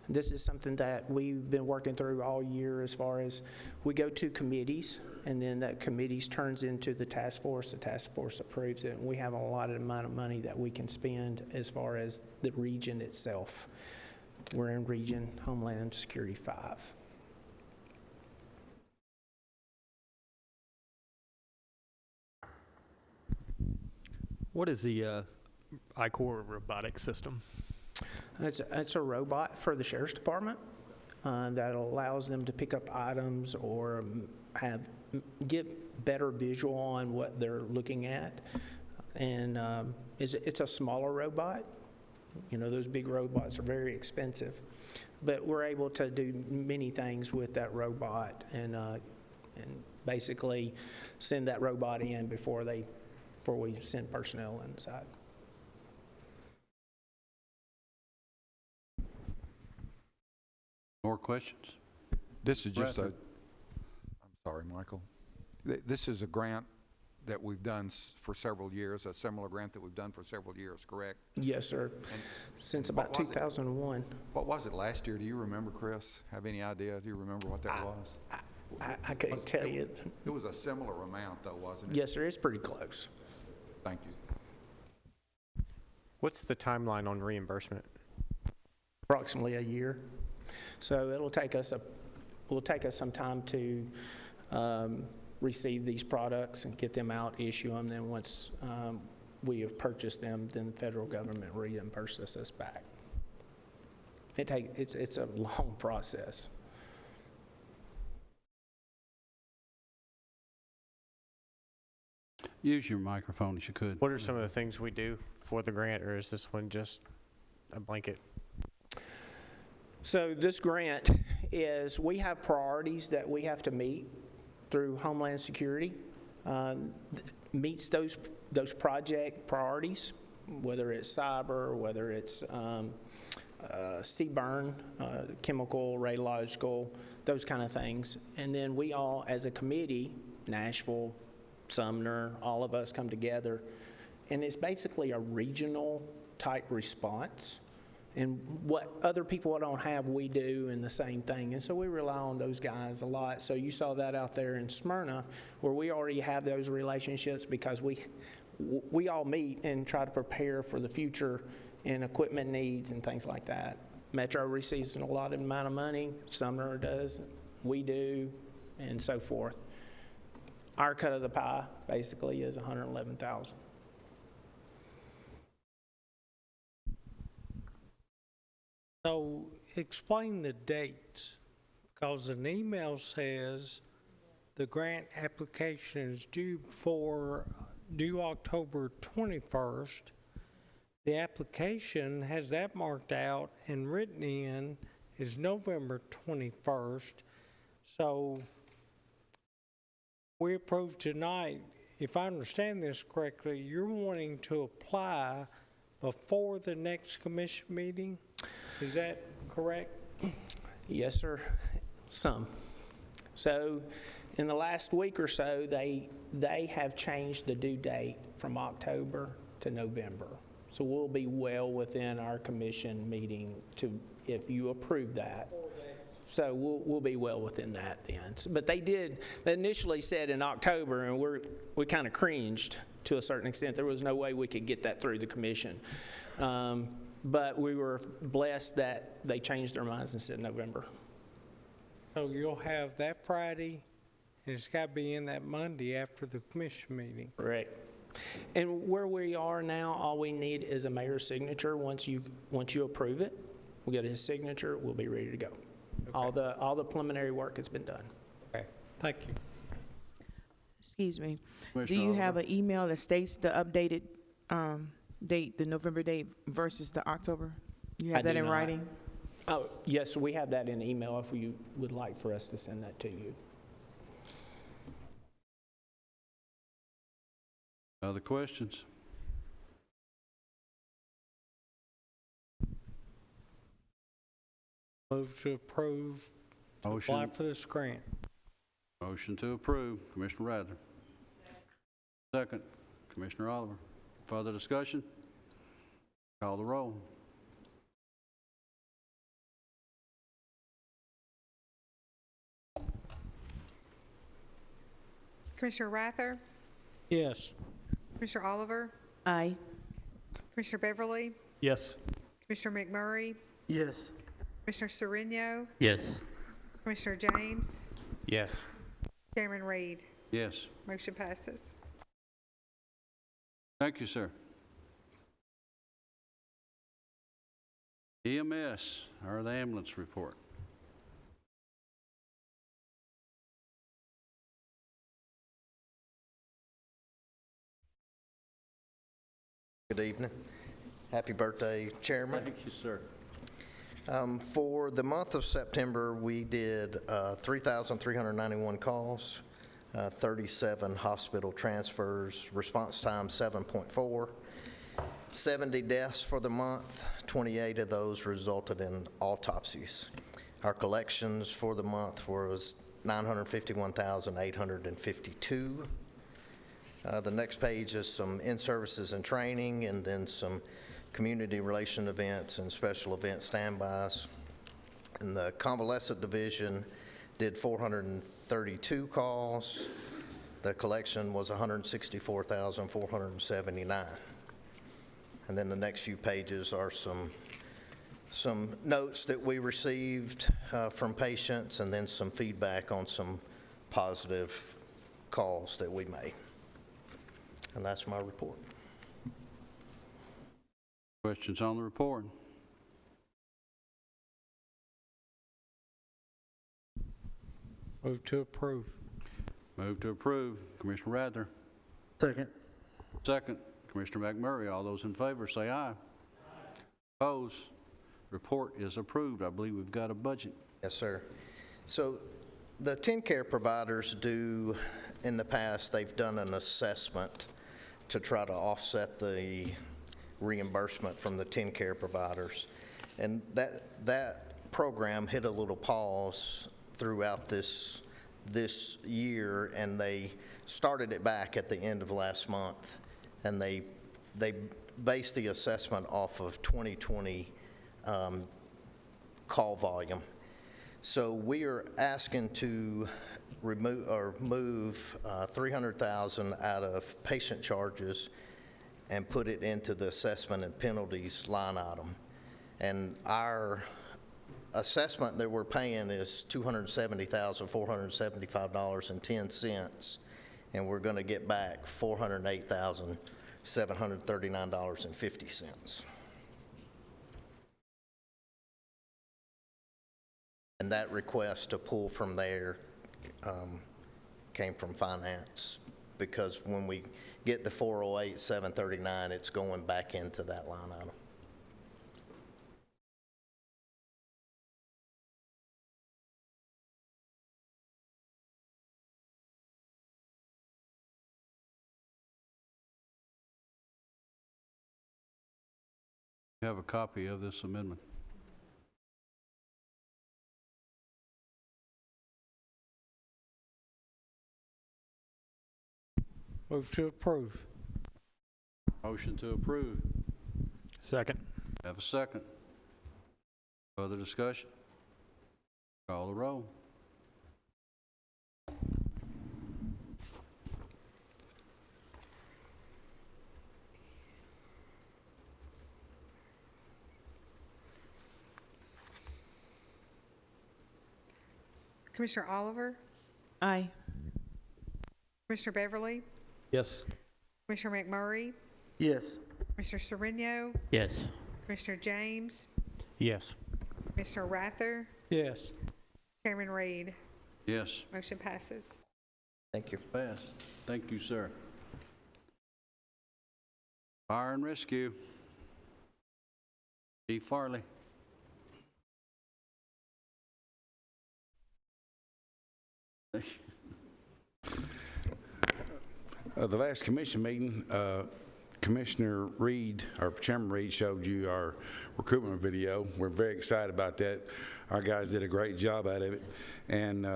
This is something that we've been working through all year as far as we go to committees, and then that committees turns into the task force approves it, and we have a allotted amount of money that we can spend as far as the region itself. We're in Region Homeland Security 5. What is the I-Core robotic system? It's a robot for the Sheriff's Department that allows them to pick up items or get better visual on what they're looking at. And it's a smaller robot. You know, those big robots are very expensive. But we're able to do many things with that robot and basically send that robot in before we send personnel inside. More questions? This is just Bradford. I'm sorry, Michael. This is a grant that we've done for several years, a similar grant that we've done for several years, correct? Yes, sir. Since about 2001. What was it last year? Do you remember, Chris? Have any idea? Do you remember what that was? I couldn't tell you. It was a similar amount, though, wasn't it? Yes, sir. It's pretty close. Thank you. What's the timeline on reimbursement? Approximately a year. So it'll take us some time to receive these products and get them out, issue them. Then once we have purchased them, then the federal government reimburses us back. It's a long process. Use your microphone if you could. What are some of the things we do for the grant, or is this one just a blanket? So this grant is, we have priorities that we have to meet through Homeland Security. Meets those project priorities, whether it's cyber, whether it's CBRN, chemical, radiological, those kind of things. And then we all, as a committee, Nashville, Sumner, all of us come together, and it's basically a regional type response. And what other people don't have, we do, and the same thing. And so we rely on those guys a lot. So you saw that out there in Smyrna, where we already have those relationships because we all meet and try to prepare for the future and equipment needs and things like that. Metro receives an allotted amount of money, Sumner does, we do, and so forth. Our cut of the pie basically is $111,000. So explain the dates, because an email says the grant application is due October 21st. The application has that marked out and written in is November 21st. So we approved tonight, if I understand this correctly, you're wanting to apply before the next commission meeting? Is that correct? Yes, sir. Some. So in the last week or so, they have changed the due date from October to November. So we'll be well within our commission meeting if you approve that. So we'll be well within that then. But they initially said in October, and we kind of cringed to a certain extent. There was no way we could get that through the commission. But we were blessed that they changed their minds and said November. So you'll have that Friday, and it's got to be in that Monday after the commission meeting. Correct. And where we are now, all we need is a mayor's signature. Once you approve it, we'll get his signature, we'll be ready to go. Okay. All the preliminary work has been done. Okay, thank you. Excuse me. Commissioner Do you Oliver? have an email that states the updated date, the November date versus the October? You have I that do in not. writing? Oh, yes, we have that in email if you would like for us to send that to you. Other questions? Move to approve to apply Motion, for this grant. motion to approve, Commissioner Rather. Second, Commissioner Oliver. Further discussion? Call the roll. Commissioner Rather, Yes. Commissioner Oliver, Aye. Commissioner Beverly, Yes. Commissioner McMurray, Yes. Commissioner Sereno, Yes. Commissioner James, Yes. Chairman Reed. Yes. Motion passes. Thank you, sir. EMS, or the ambulance report. Good evening. Happy birthday, Chairman. Thank you, sir. For the month of September, we did 3,391 calls, 37 hospital transfers, response time 7.4, 70 deaths for the month, 28 of those resulted in autopsies. Our collections for the month was $951,852. The next page is some in-services and training, and then some community relation events and special event standbys. And the convalescent division did 432 calls. The collection was 164,479. And then the next few pages are some notes that we received from patients, and then some feedback on some positive calls that we made. And that's my report. Questions on the report? Move to approve. Move to approve, Commissioner Rather. Second. Second, Commissioner McMurray. All those in favor say aye. Opposed? Report is approved. I believe we've got a budget. Yes, sir. So the TennCare providers do, in the past, they've done an assessment to try to offset the reimbursement from the TennCare providers. And that program hit a little pause throughout this year, and they started it back at the end of last month. And they based the assessment off of 2020 call volume. So we are asking to move $300,000 out of patient charges and put it into the assessment and penalties line item. And our assessment that we're paying is $270,475.10, and we're going to get back $408,739.50. And that request to pull from there came from finance, because when we get the 408,739, it's going back into that line item. You have a copy of this amendment. Move to approve. Motion to approve. Second. Have a second. Further discussion? Call the roll. Commissioner Oliver, Aye. Commissioner Beverly, Yes. Commissioner McMurray, Yes. Commissioner Sereno, Yes. Commissioner James, Yes. Commissioner Rather, Yes. Chairman Reed. Yes. Motion passes. Thank you. Pass. Thank you, sir. Fire and Rescue. Chief Farley. The last commission meeting, Commissioner Reed, or Chairman Reed, showed you our recruitment video. We're very excited about that. Our guys did a great job out of it. And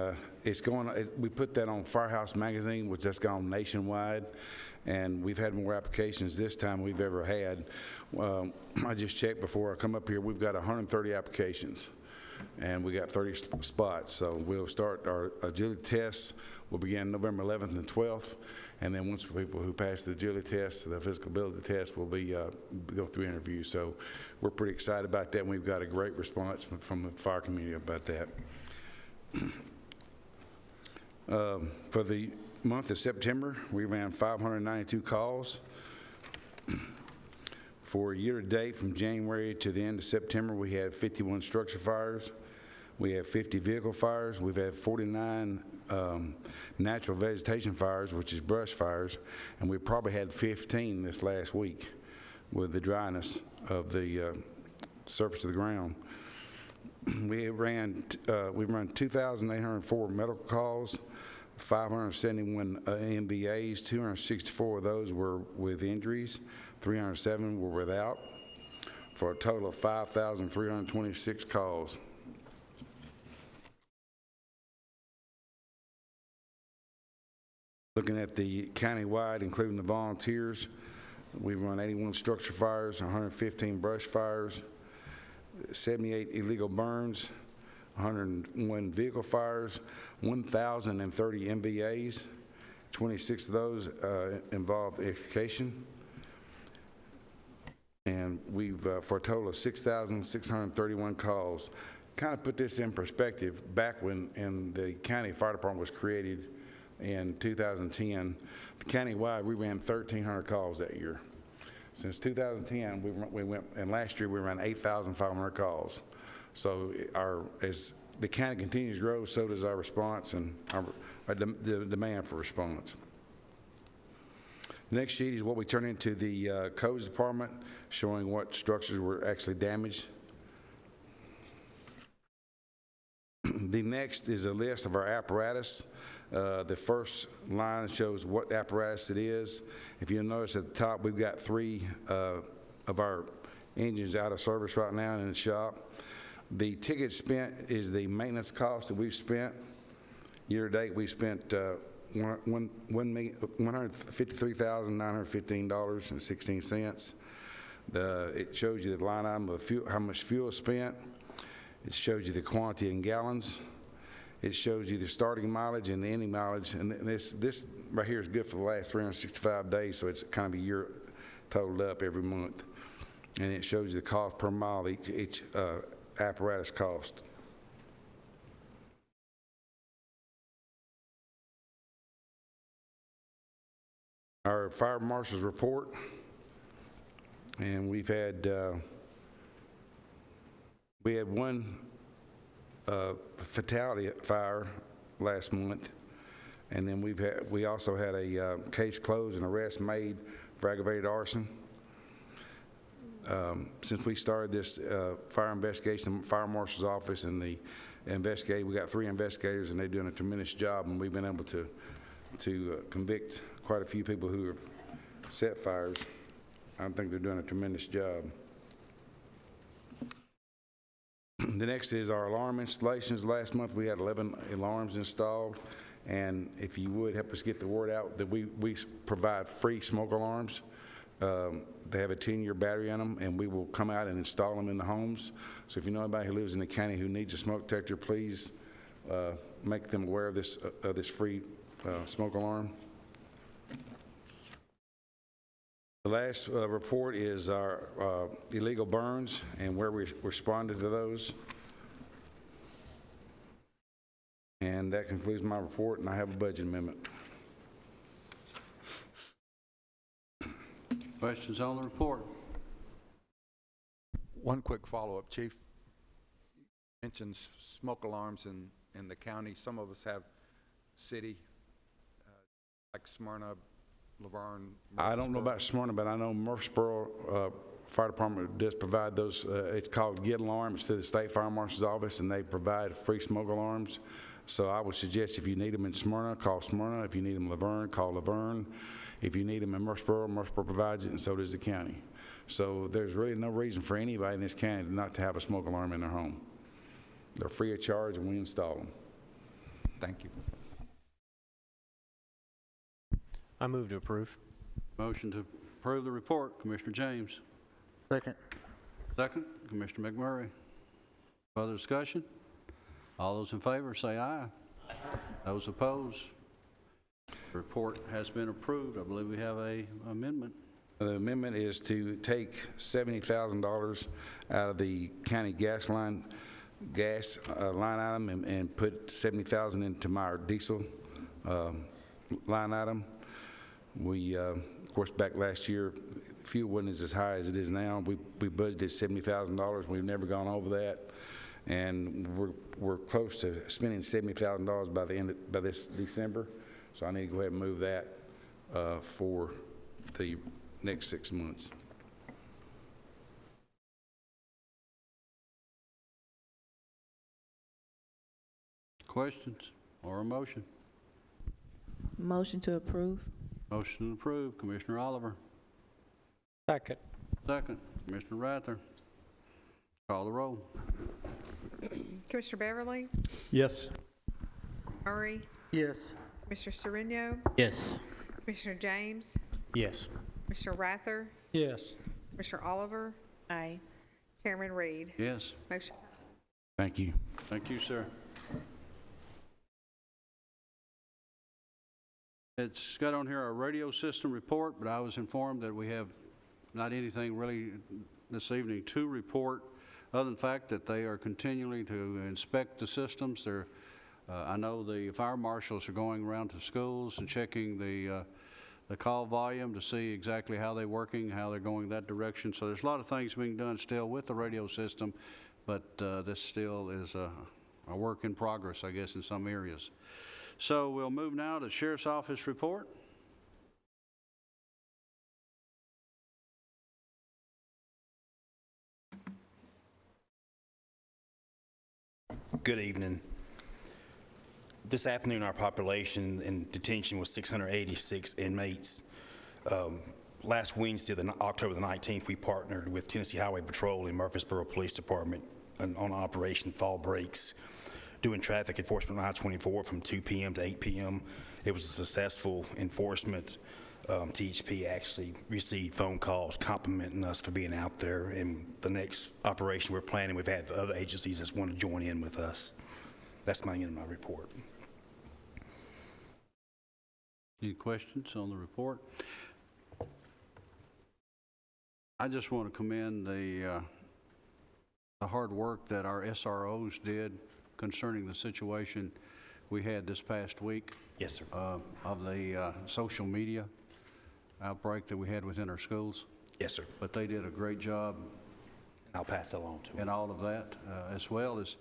we put that on Firehouse Magazine, which that's gone nationwide. And we've had more applications this time than we've ever had. I just checked before I come up here, we've got 130 applications. And we got 30 spots. So we'll start our agility tests. We'll begin November 11th and 12th. And then once people who pass the agility test, the physical ability test, will be go through interviews. So we're pretty excited about that, and we've got a great response from the fire community about that. For the month of September, we ran 592 calls. For year-to-date, from January to the end of September, we had 51 structure fires. We have 50 vehicle fires. We've had 49 natural vegetation fires, which is brush fires, and we probably had 15 this last week with the dryness of the surface of the ground. We've run 2,804 medical calls, 571 MVAs, 264 of those were with injuries, 307 were without, for a total of 5,326 calls. Looking at the county-wide, including the volunteers, we've run 81 structure fires, 115 brush fires, 78 illegal burns, 101 vehicle fires, 1,030 MVAs. 26 of those involved education. And we've, for a total of 6,631 calls. Kind of put this in perspective, back when the county fire department was created in 2010, the county-wide, we ran 1,300 calls that year. Since 2010, we went, and last year we ran 8,500 calls. So as the county continues to grow, so does our response and the demand for response. The next sheet is what we turn into the codes department, showing what structures were actually damaged. The next is a list of our apparatus. The first line shows what apparatus it is. If you'll notice at the top, we've got 3 of our engines out of service right now in the shop. The ticket spent is the maintenance cost that we've spent. Year to date, we've spent $153,915.16. It shows you the line item of fuel, how much fuel is spent. It shows you the quantity in gallons. It shows you the starting mileage and the ending mileage. And this right here is good for the last 365 days, so it's kind of a year totaled up every month. And it shows you the cost per mile each apparatus cost. Our fire marshal's report, and we had one fatality fire last month, and then we also had a case closed and arrest made for aggravated arson. Since we started this fire investigation, the fire marshal's office and the investigator, we got 3 investigators, and they're doing a tremendous job, and we've been able to convict quite a few people who have set fires. I think they're doing a tremendous job. The next is our alarm installations. Last month we had 11 alarms installed, and if you would help us get the word out that we provide free smoke alarms. They have a 10-year battery in them, and we will come out and install them in the homes. So if you know anybody who lives in the county who needs a smoke detector, please make them aware of this free smoke alarm. The last report is our illegal burns and where we responded to those. And that concludes my report, and I have a budget amendment. Questions on the report? One quick follow-up, Chief. You mentioned smoke alarms in the county. Some of us have city, like Smyrna, Laverne. I don't know about Smyrna, but I know Murfreesboro Fire Department does provide those. It's called Get Alarm. It's to the State Fire Marshal's Office, and they provide free smoke alarms. So I would suggest if you need them in Smyrna, call Smyrna. If you need them in Laverne, call Laverne. If you need them in Murfreesboro provides it, and so does the county. So there's really no reason for anybody in this county not to have a smoke alarm in their home. They're free of charge, and we install them. Thank you. I move to approve. Motion to approve the report, Commissioner James. Second. Second, Commissioner McMurray. Further discussion? All those in favor say aye. Aye. Those opposed? The report has been approved. I believe we have a amendment. The amendment is to take $70,000 out of the county gas line item and put $70,000 into my diesel line item. We, of course, back last year, fuel wasn't as high as it is now. We budgeted $70,000. We've never gone over that, and we're close to spending $70,000 by this December. So I need to go ahead and move that for the next 6 months. Questions or a motion? Motion to approve. Motion to approve, Commissioner Oliver. Second. Second, Commissioner Rather. Call the roll. Commissioner Beverly? Yes. Murray? Yes. Commissioner Sereno? Yes. Commissioner James? Yes. Commissioner Rather? Yes. Commissioner Oliver? Aye. Chairman Reed? Yes. Motion. Thank you. Thank you, sir. It's got on here our radio system report, but I was informed that we have not anything really this evening to report, other than the fact that they are continuing to inspect the systems. I know the fire marshals are going around to schools and checking the call volume to see exactly how they're working, how they're going that direction. So there's a lot of things being done still with the radio system, but this still is a work in progress, I guess, in some areas. So we'll move now to Sheriff's Office report. Good evening. This afternoon, our population in detention was 686 inmates. Last Wednesday, October the 19th, we partnered with Tennessee Highway Patrol and Murfreesboro Police Department on Operation Fall Breaks, doing traffic enforcement on I-24 from 2 p.m. to 8 p.m. It was a successful enforcement. THP actually received phone calls complimenting us for being out there, and the next operation we're planning, we've had other agencies that want to join in with us. That's my end of my report. Any questions on the report? I just want to commend the hard work that our SROs did concerning the situation we had this past week. Yes, sir. Of the social media outbreak that we had within our schools. Yes, sir. But they did a great job. I'll pass that along to them. And all of that, as well as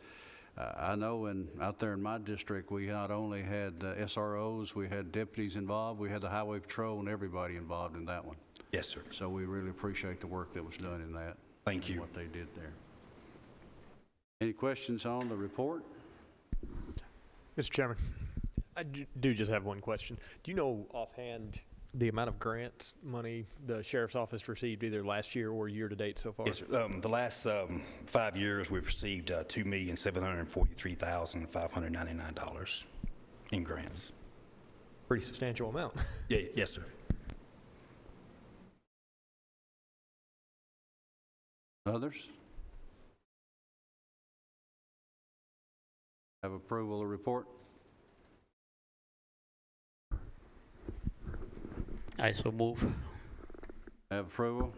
I know out there in my district, we not only had SROs, we had deputies involved, we had the Highway Patrol, and everybody involved in that one. Yes, sir. So we really appreciate the work that was done in that. Thank you. What they did there. Any questions on the report? Mr. Chairman, I do just have one question. Do you know offhand the amount of grants money the Sheriff's Office received either last year or year to date so far? Yes, sir. The last 5 years, we've received $2,743,599 in grants. Pretty substantial amount. Yeah, yes, sir. Others? Have approval of report? I so move. Have approval?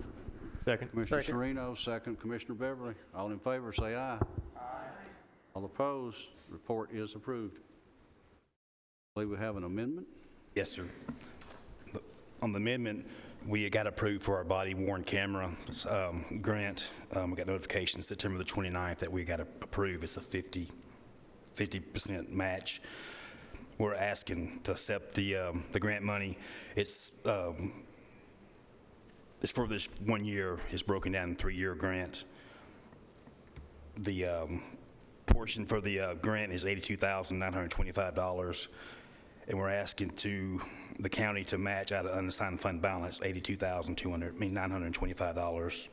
Second. Commissioner Sereno, second. Commissioner Beverly. All in favor, say aye. Aye. All opposed, report is approved. I believe we have an amendment. Yes, sir. On the amendment, we got approved for our body-worn camera grant. We got notification September the 29th that we got approved. It's a 50% match. We're asking to accept the grant money. It's for this 1 year. It's broken down in 3-year grant. The portion for the grant is $82,925, and we're asking to the county to match out of unassigned fund balance $925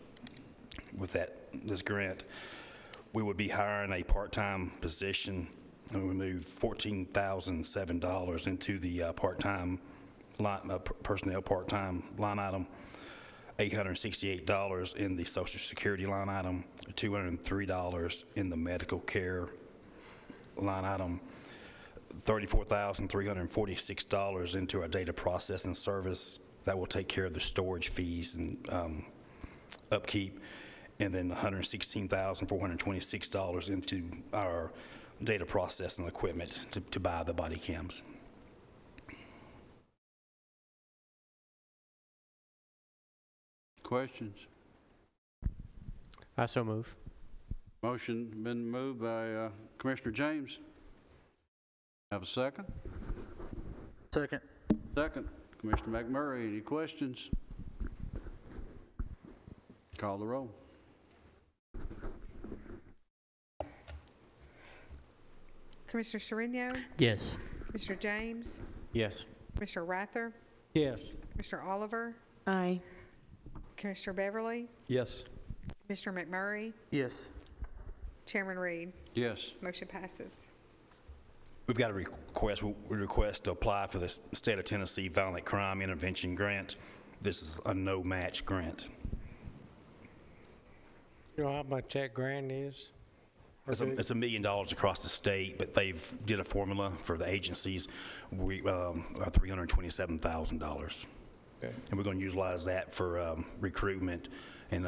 with this grant. We would be hiring a part-time position, and we move $14,007 into the part-time personnel part-time line item, $868 in the Social Security line item, $203 in the medical care line item, $34,346 into our data processing service. That will take care of the storage fees and upkeep, and then $116,426 into our data processing equipment to buy the body cams. Questions? I so move. Motion been moved by Commissioner James. Have a second? Second. Second. Commissioner McMurray, any questions? Call the roll. Commissioner Sereno, Yes. Commissioner James, Yes. Commissioner Rather, Yes. Commissioner Oliver, Aye. Commissioner Beverly, Yes. Commissioner McMurray, Yes. Chairman Reed. Yes. Motion passes. We've got a request. We request to apply for the State of Tennessee Violent Crime Intervention Grant. This is a no-match grant. You know how much that grant is? It's $1 million across the state, but they've did a formula for the agencies. We are $327,000. Okay. And we're going to utilize that for recruitment and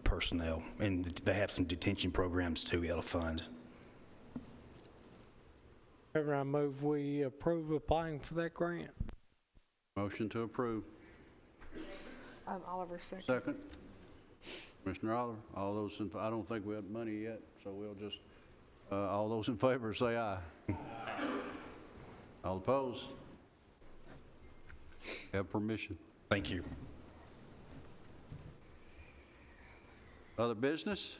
personnel. And they have some detention programs too, it'll fund. Chairman, I move we approve applying for that grant. Motion to approve. Oliver, second. Second. Commissioner Oliver, all those in, I don't think we have money yet, so we'll just, all those in favor say aye. All opposed? Have permission. Thank you. Other business?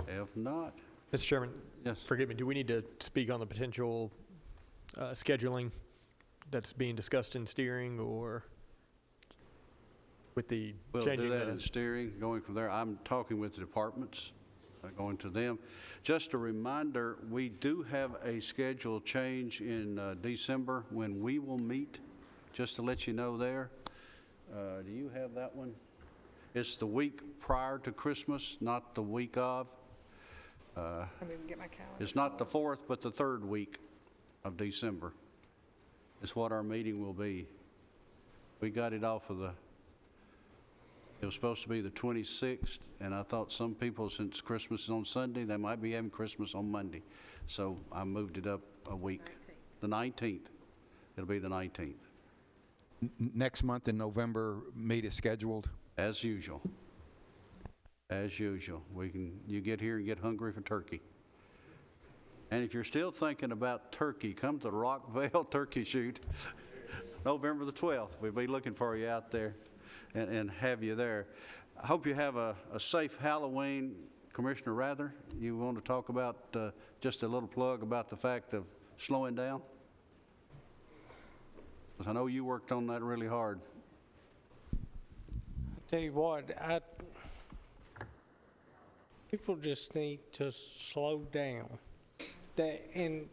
If not, Mr. Chairman, yes. forgive me, do we need to speak on the potential scheduling that's being discussed in steering, or with the We'll changing do that in the... steering, going from there. I'm talking with the departments, going to them. Just a reminder, we do have a schedule change in December when we will meet, just to let you know there. Do you have that one? It's the week prior to Christmas, not the week of. Let me get my calendar. It's not the 4th, but the 3rd week of December. It's what our meeting will be. We got it off of it was supposed to be the 26th, and I thought some people, since Christmas is on Sunday, they might be having Christmas on Monday. So I moved it up a week. 19th. The 19th. It'll be the 19th. Next month in November, meet is scheduled. As usual. As usual. You get here and get hungry for turkey. And if you're still thinking about turkey, come to the Rockville Turkey Shoot, November the 12th. We'll be looking for you out there and have you there. I hope you have a safe Halloween. Commissioner Rather, you want to talk about just a little plug about the fact of slowing down? Because I know you worked on that really hard. I tell you what, people just need to slow down. And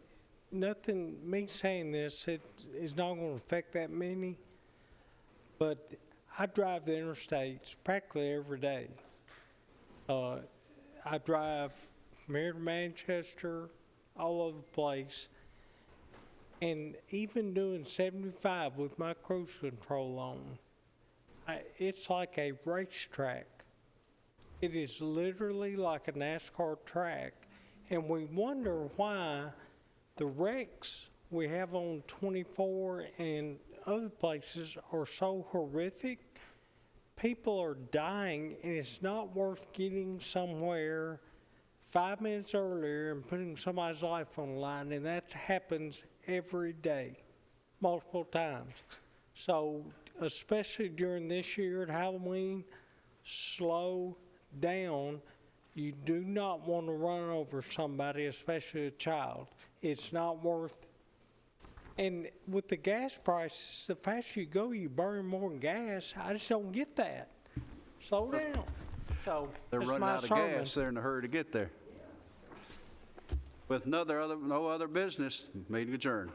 nothing, me saying this, it is not going to affect that many, but I drive the interstates practically every day. I drive from here to Manchester, all over the place, and even doing 75 with my cruise control on, it's like a racetrack. It is literally like a NASCAR track, and we wonder why the wrecks we have on 24 and other places are so horrific. People are dying, and it's not worth getting somewhere 5 minutes earlier and putting somebody's life on the line, and that happens every day, multiple times. So, especially during this year at Halloween, slow down. You do not want to run over somebody, especially a child. It's not worth And with the gas prices, the faster you go, you burn more gas. I just don't get that. Slow down. So They're that's running my out of sermon. gas. They're in a hurry to get there. With no other business, meeting adjourned.